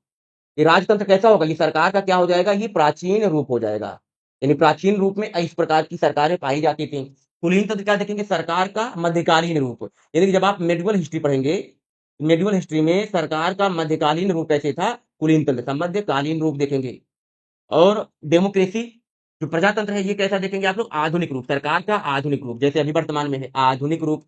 ये राजतंत्र कैसा होगा, ये सरकार का क्या हो जाएगा, ये प्राचीन रूप हो जाएगा, यानी प्राचीन रूप में इस प्रकार की सरकारें पाई जाती थी। कुलीन तंत्र क्या देखेंगे, सरकार का मध्यकालीन रूप, यानी कि जब आप मेडिवल हिस्ट्री पढ़ेंगे, मेडिवल हिस्ट्री में सरकार का मध्यकालीन रूप कैसे था, कुलीन तंत्र का मध्यकालीन रूप देखेंगे। और डेमोक्रेसी, जो प्रजातंत्र है, ये कैसा देखेंगे आप लोग, आधुनिक रूप, सरकार का आधुनिक रूप, जैसे अभी वर्तमान में है आधुनिक रूप,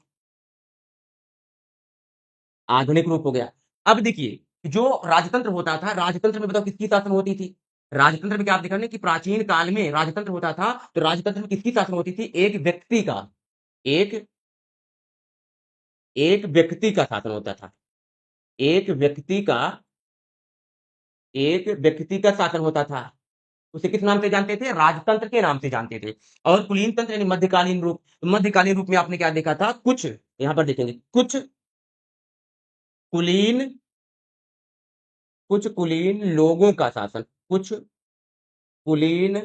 आधुनिक रूप हो गया। अब देखिए जो राजतंत्र होता था, राजतंत्र में बताओ किसकी शासन होती थी, राजतंत्र में क्या आप देख रहे हैं कि प्राचीन काल में राजतंत्र होता था, तो राजतंत्र में किसकी शासन होती थी, एक व्यक्ति का, एक एक व्यक्ति का शासन होता था, एक व्यक्ति का, एक व्यक्ति का शासन होता था। उसे किस नाम से जानते थे, राजतंत्र के नाम से जानते थे। और कुलीन तंत्र यानी मध्यकालीन रूप, तो मध्यकालीन रूप में आपने क्या देखा था, कुछ यहां पर देखेंगे, कुलीन कुछ कुलीन लोगों का शासन, कुछ कुलीन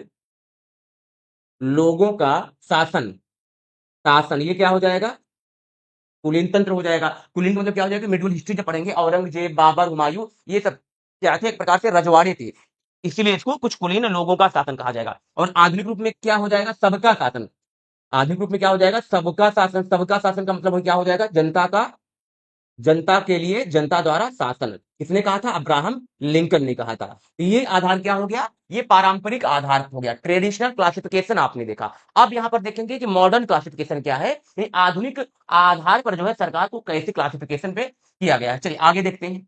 लोगों का शासन, शासन ये क्या हो जाएगा, कुलीन तंत्र हो जाएगा। कुलीन का मतलब क्या हो जाएगा, मिडिवल हिस्ट्री जब पढ़ेंगे, औरंगजेब, बाबर, हुमायूं, ये सब क्या थे, एक प्रकार से रजवाड़े थे, इसीलिए इसको कुछ कुलीन लोगों का शासन कहा जाएगा। और आधुनिक रूप में क्या हो जाएगा, सबका शासन, आधुनिक रूप में क्या हो जाएगा, सबका शासन, सबका शासन का मतलब क्या हो जाएगा, जनता का, जनता के लिए जनता द्वारा शासन। किसने कहा था, अब्राहम लिंकन ने कहा था। तो ये आधार क्या हो गया, ये पारंपरिक आधार हो गया, ट्रेडिशनल क्लासिफिकेशन आपने देखा। अब यहां पर देखेंगे कि मॉडर्न क्लासिफिकेशन क्या है, ये आधुनिक आधार पर जो है सरकार को कैसे क्लासिफिकेशन पे किया गया है। चलिए आगे देखते हैं,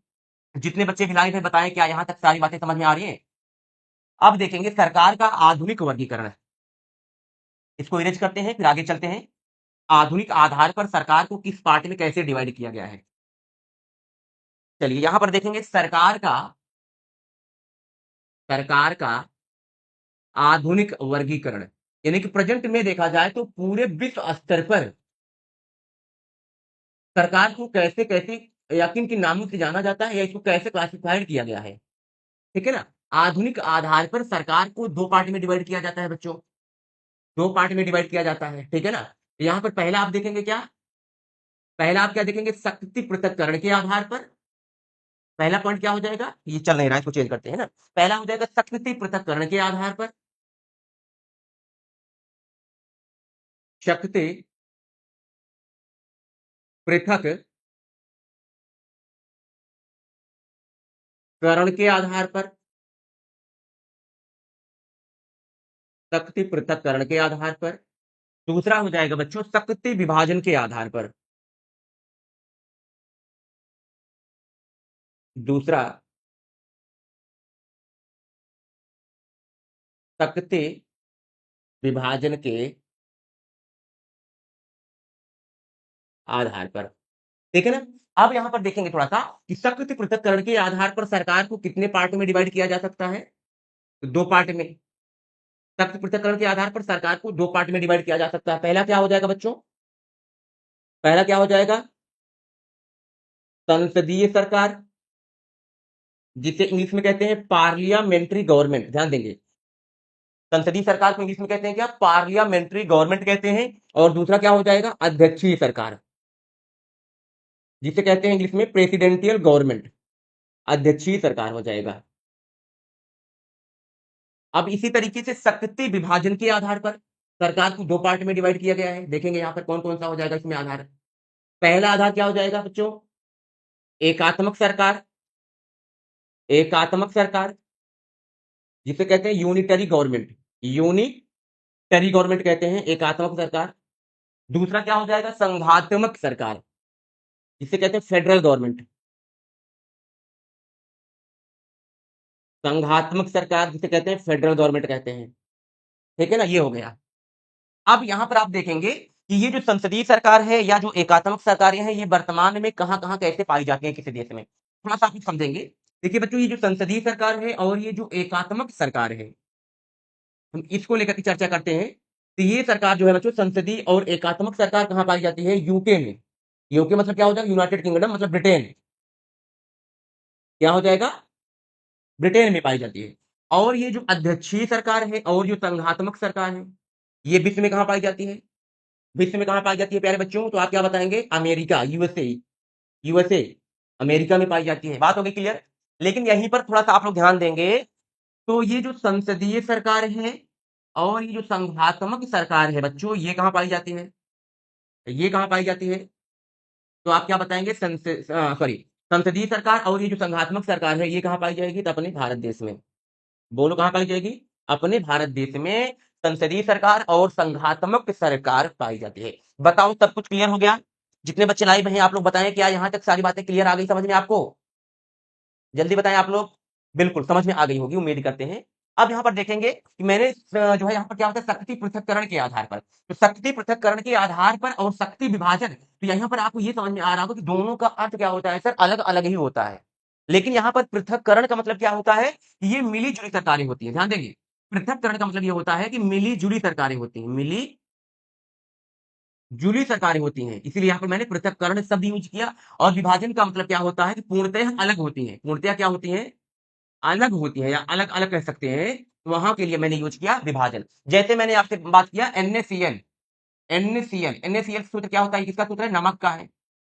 जितने बच्चे भी लाइव है बताएं क्या यहां तक सारी बातें समझ में आ रही है। अब देखेंगे सरकार का आधुनिक वर्गीकरण, इसको इरेज करते हैं फिर आगे चलते हैं। आधुनिक आधार पर सरकार को किस पार्ट में कैसे डिवाइड किया गया है। चलिए यहां पर देखेंगे सरकार का आधुनिक वर्गीकरण, यानी कि प्रेजेंट में देखा जाए तो पूरे विश्व स्तर पर सरकार को कैसे कैसे या किन किन नामों से जाना जाता है, या इसको कैसे क्लासिफाइड किया गया है, ठीक है ना। आधुनिक आधार पर सरकार को दो पार्ट में डिवाइड किया जाता है बच्चों, दो पार्ट में डिवाइड किया जाता है, ठीक है ना। यहाँ पर पहला आप देखेंगे क्या, पहला आप क्या देखेंगे, शक्ति पृथक्करण के आधार पर। पहला पॉइंट क्या हो जाएगा, ये चल नहीं रहा है, इसको चेंज करते हैं ना। पहला हो जाएगा शक्ति पृथक्करण के आधार पर, शक्ति पृथक्करण के आधार पर, शक्ति पृथक्करण के आधार पर। दूसरा हो जाएगा बच्चों शक्ति विभाजन के आधार पर, दूसरा शक्ति विभाजन के आधार पर, ठीक है ना। अब यहां पर देखेंगे थोड़ा सा कि शक्ति पृथक्करण के आधार पर सरकार को कितने पार्ट में डिवाइड किया जा सकता है, तो दो पार्ट में। शक्ति पृथक्करण के आधार पर सरकार को दो पार्ट में डिवाइड किया जा सकता है। पहला क्या हो जाएगा बच्चों, पहला क्या हो जाएगा, संसदीय सरकार, जिसे इंग्लिश में कहते हैं पार्लियामेंट्री गवर्नमेंट, ध्यान देंगे। संसदीय सरकार को इंग्लिश में कहते हैं क्या? पार्लियामेंट्री गवर्नमेंट कहते हैं। और दूसरा क्या हो जाएगा? अध्यक्षीय सरकार, जिसे कहते हैं इंग्लिश में प्रेसिडेंशियल गवर्नमेंट, अध्यक्षीय सरकार हो जाएगा। अब इसी तरीके से शक्ति विभाजन के आधार पर सरकार को दो पार्ट में डिवाइड किया गया है। देखेंगे यहां पर कौन कौन सा हो जाएगा इसमें आधार। पहला आधार क्या हो जाएगा बच्चों? एकात्मक सरकार, एकात्मक सरकार, जिसे कहते हैं यूनिटरी गवर्नमेंट, यूनिटरी गवर्नमेंट कहते हैं एकात्मक सरकार। दूसरा क्या हो जाएगा? संघात्मक सरकार, जिसे कहते हैं फेडरल गवर्नमेंट, संघात्मक सरकार जिसे कहते हैं फेडरल गवर्नमेंट कहते हैं। ठीक है ना, ये हो गया। अब यहां पर आप देखेंगे कि ये जो संसदीय सरकार है या जो एकात्मक सरकारें हैं, ये वर्तमान में कहां कहां कैसे पाई जाती हैं किसी देश में, थोड़ा सा आप समझेंगे। देखिए बच्चों, ये जो संसदीय सरकार है और ये जो एकात्मक सरकार है, हम इसको लेकर के चर्चा करते हैं। तो ये सरकार जो है बच्चों, संसदीय और एकात्मक सरकार कहां पाई जाती है? यूके में। यूके मतलब क्या हो जाएगा? यूनाइटेड किंगडम, मतलब ब्रिटेन। क्या हो जाएगा? ब्रिटेन में पाई जाती है। और ये जो अध्यक्षीय सरकार है और जो संघात्मक सरकार है, ये विश्व में कहां पाई जाती है? विश्व में कहां पाई जाती है प्यारे बच्चों? तो आप क्या बताएंगे? अमेरिका, यूएसए, यूएसए, अमेरिका में पाई जाती है। बात हो गई क्लियर। लेकिन यहीं पर थोड़ा सा आप लोग ध्यान देंगे, तो ये जो संसदीय सरकार है और ये जो संघात्मक सरकार है बच्चों, ये कहां पाई जाती है? ये कहां पाई जाती है? तो आप क्या बताएंगे? सॉरी, संसदीय सरकार और ये जो संघात्मक सरकार है, ये कहां पाई जाएगी? तो अपने भारत देश में। बोलो कहां पाई जाएगी? अपने भारत देश में संसदीय सरकार और संघात्मक सरकार पाई जाती है। बताओ, सब कुछ क्लियर हो गया? जितने बच्चे लाइव हैं आप लोग बताएं, क्या यहां तक सारी बातें क्लियर आ गई समझ में आपको? जल्दी बताएं आप लोग। बिल्कुल समझ में आ गई होगी, उम्मीद करते हैं। अब यहाँ पर देखेंगे कि मैंने जो है यहाँ पर क्या होता है, शक्ति पृथक्करण के आधार पर, तो शक्ति पृथक्करण के आधार पर और शक्ति विभाजन, तो यहाँ पर आपको ये समझ में आ रहा होगा कि दोनों का अर्थ क्या होता है सर? अलग अलग ही होता है। लेकिन यहाँ पर पृथक्करण का मतलब क्या होता है? ये मिली जुली सरकारें होती है, ध्यान देंगे। पृथक्करण का मतलब ये होता है कि मिली जुली सरकारें होती हैं, मिली जुली सरकारें होती हैं, इसीलिए यहाँ पर मैंने पृथक्करण शब्द यूज किया। और विभाजन का मतलब क्या होता है? कि पूर्णतः अलग होती हैं, पूर्णतः क्या होती हैं? अलग होती है या अलग अलग कह सकते हैं। वहां के लिए मैंने यूज किया विभाजन। जैसे मैंने आपसे बात किया NaCl, NaCl सूत्र क्या होता है? किसका सूत्र है? नमक का है।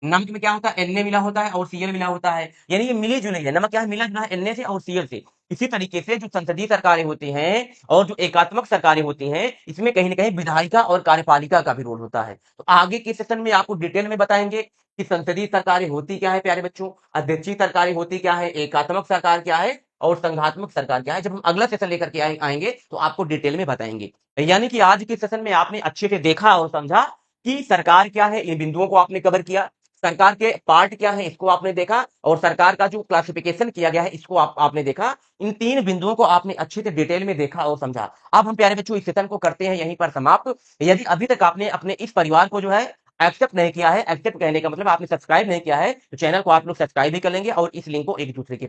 नमक में क्या होता है? Na मिला होता है और Cl मिला होता है, यानी ये मिली जुली है। नमक क्या है? मिला जुला है Na से और Cl से। इसी तरीके से जो संसदीय सरकारें होती हैं और जो एकात्मक सरकारें होती हैं, इसमें कहीं ना कहीं विधायिका और कार्यपालिका का भी रोल होता है। तो आगे के सेशन में आपको डिटेल में बताएंगे कि संसदीय सरकारें होती क्या है प्यारे बच्चों, अध्यक्षीय सरकारें होती क्या है, एकात्मक सरकार क्या है और संघात्मक सरकार क्या है। जब हम अगला सेशन लेकर के आएंगे तो आपको डिटेल में बताएंगे। यानी कि आज के सेशन में आपने अच्छे से देखा और समझा कि सरकार क्या है, इन बिंदुओं को आपने कवर किया। सरकार के पार्ट क्या है, इसको आपने देखा। और सरकार का जो क्लासिफिकेशन किया गया है, इसको आपने देखा। इन तीन बिंदुओं को आपने अच्छे से डिटेल में देखा और समझा। अब हम प्यारे बच्चों इस सेशन को करते हैं यहीं पर समाप्त। यदि अभी तक आपने अपने इस परिवार को जो है एक्सेप्ट नहीं किया है, एक्सेप्ट कहने का मतलब आपने सब्सक्राइब नहीं किया है, तो चैनल को आप लोग सब्सक्राइब भी कर लेंगे और इस लिंक को एक दूसरे के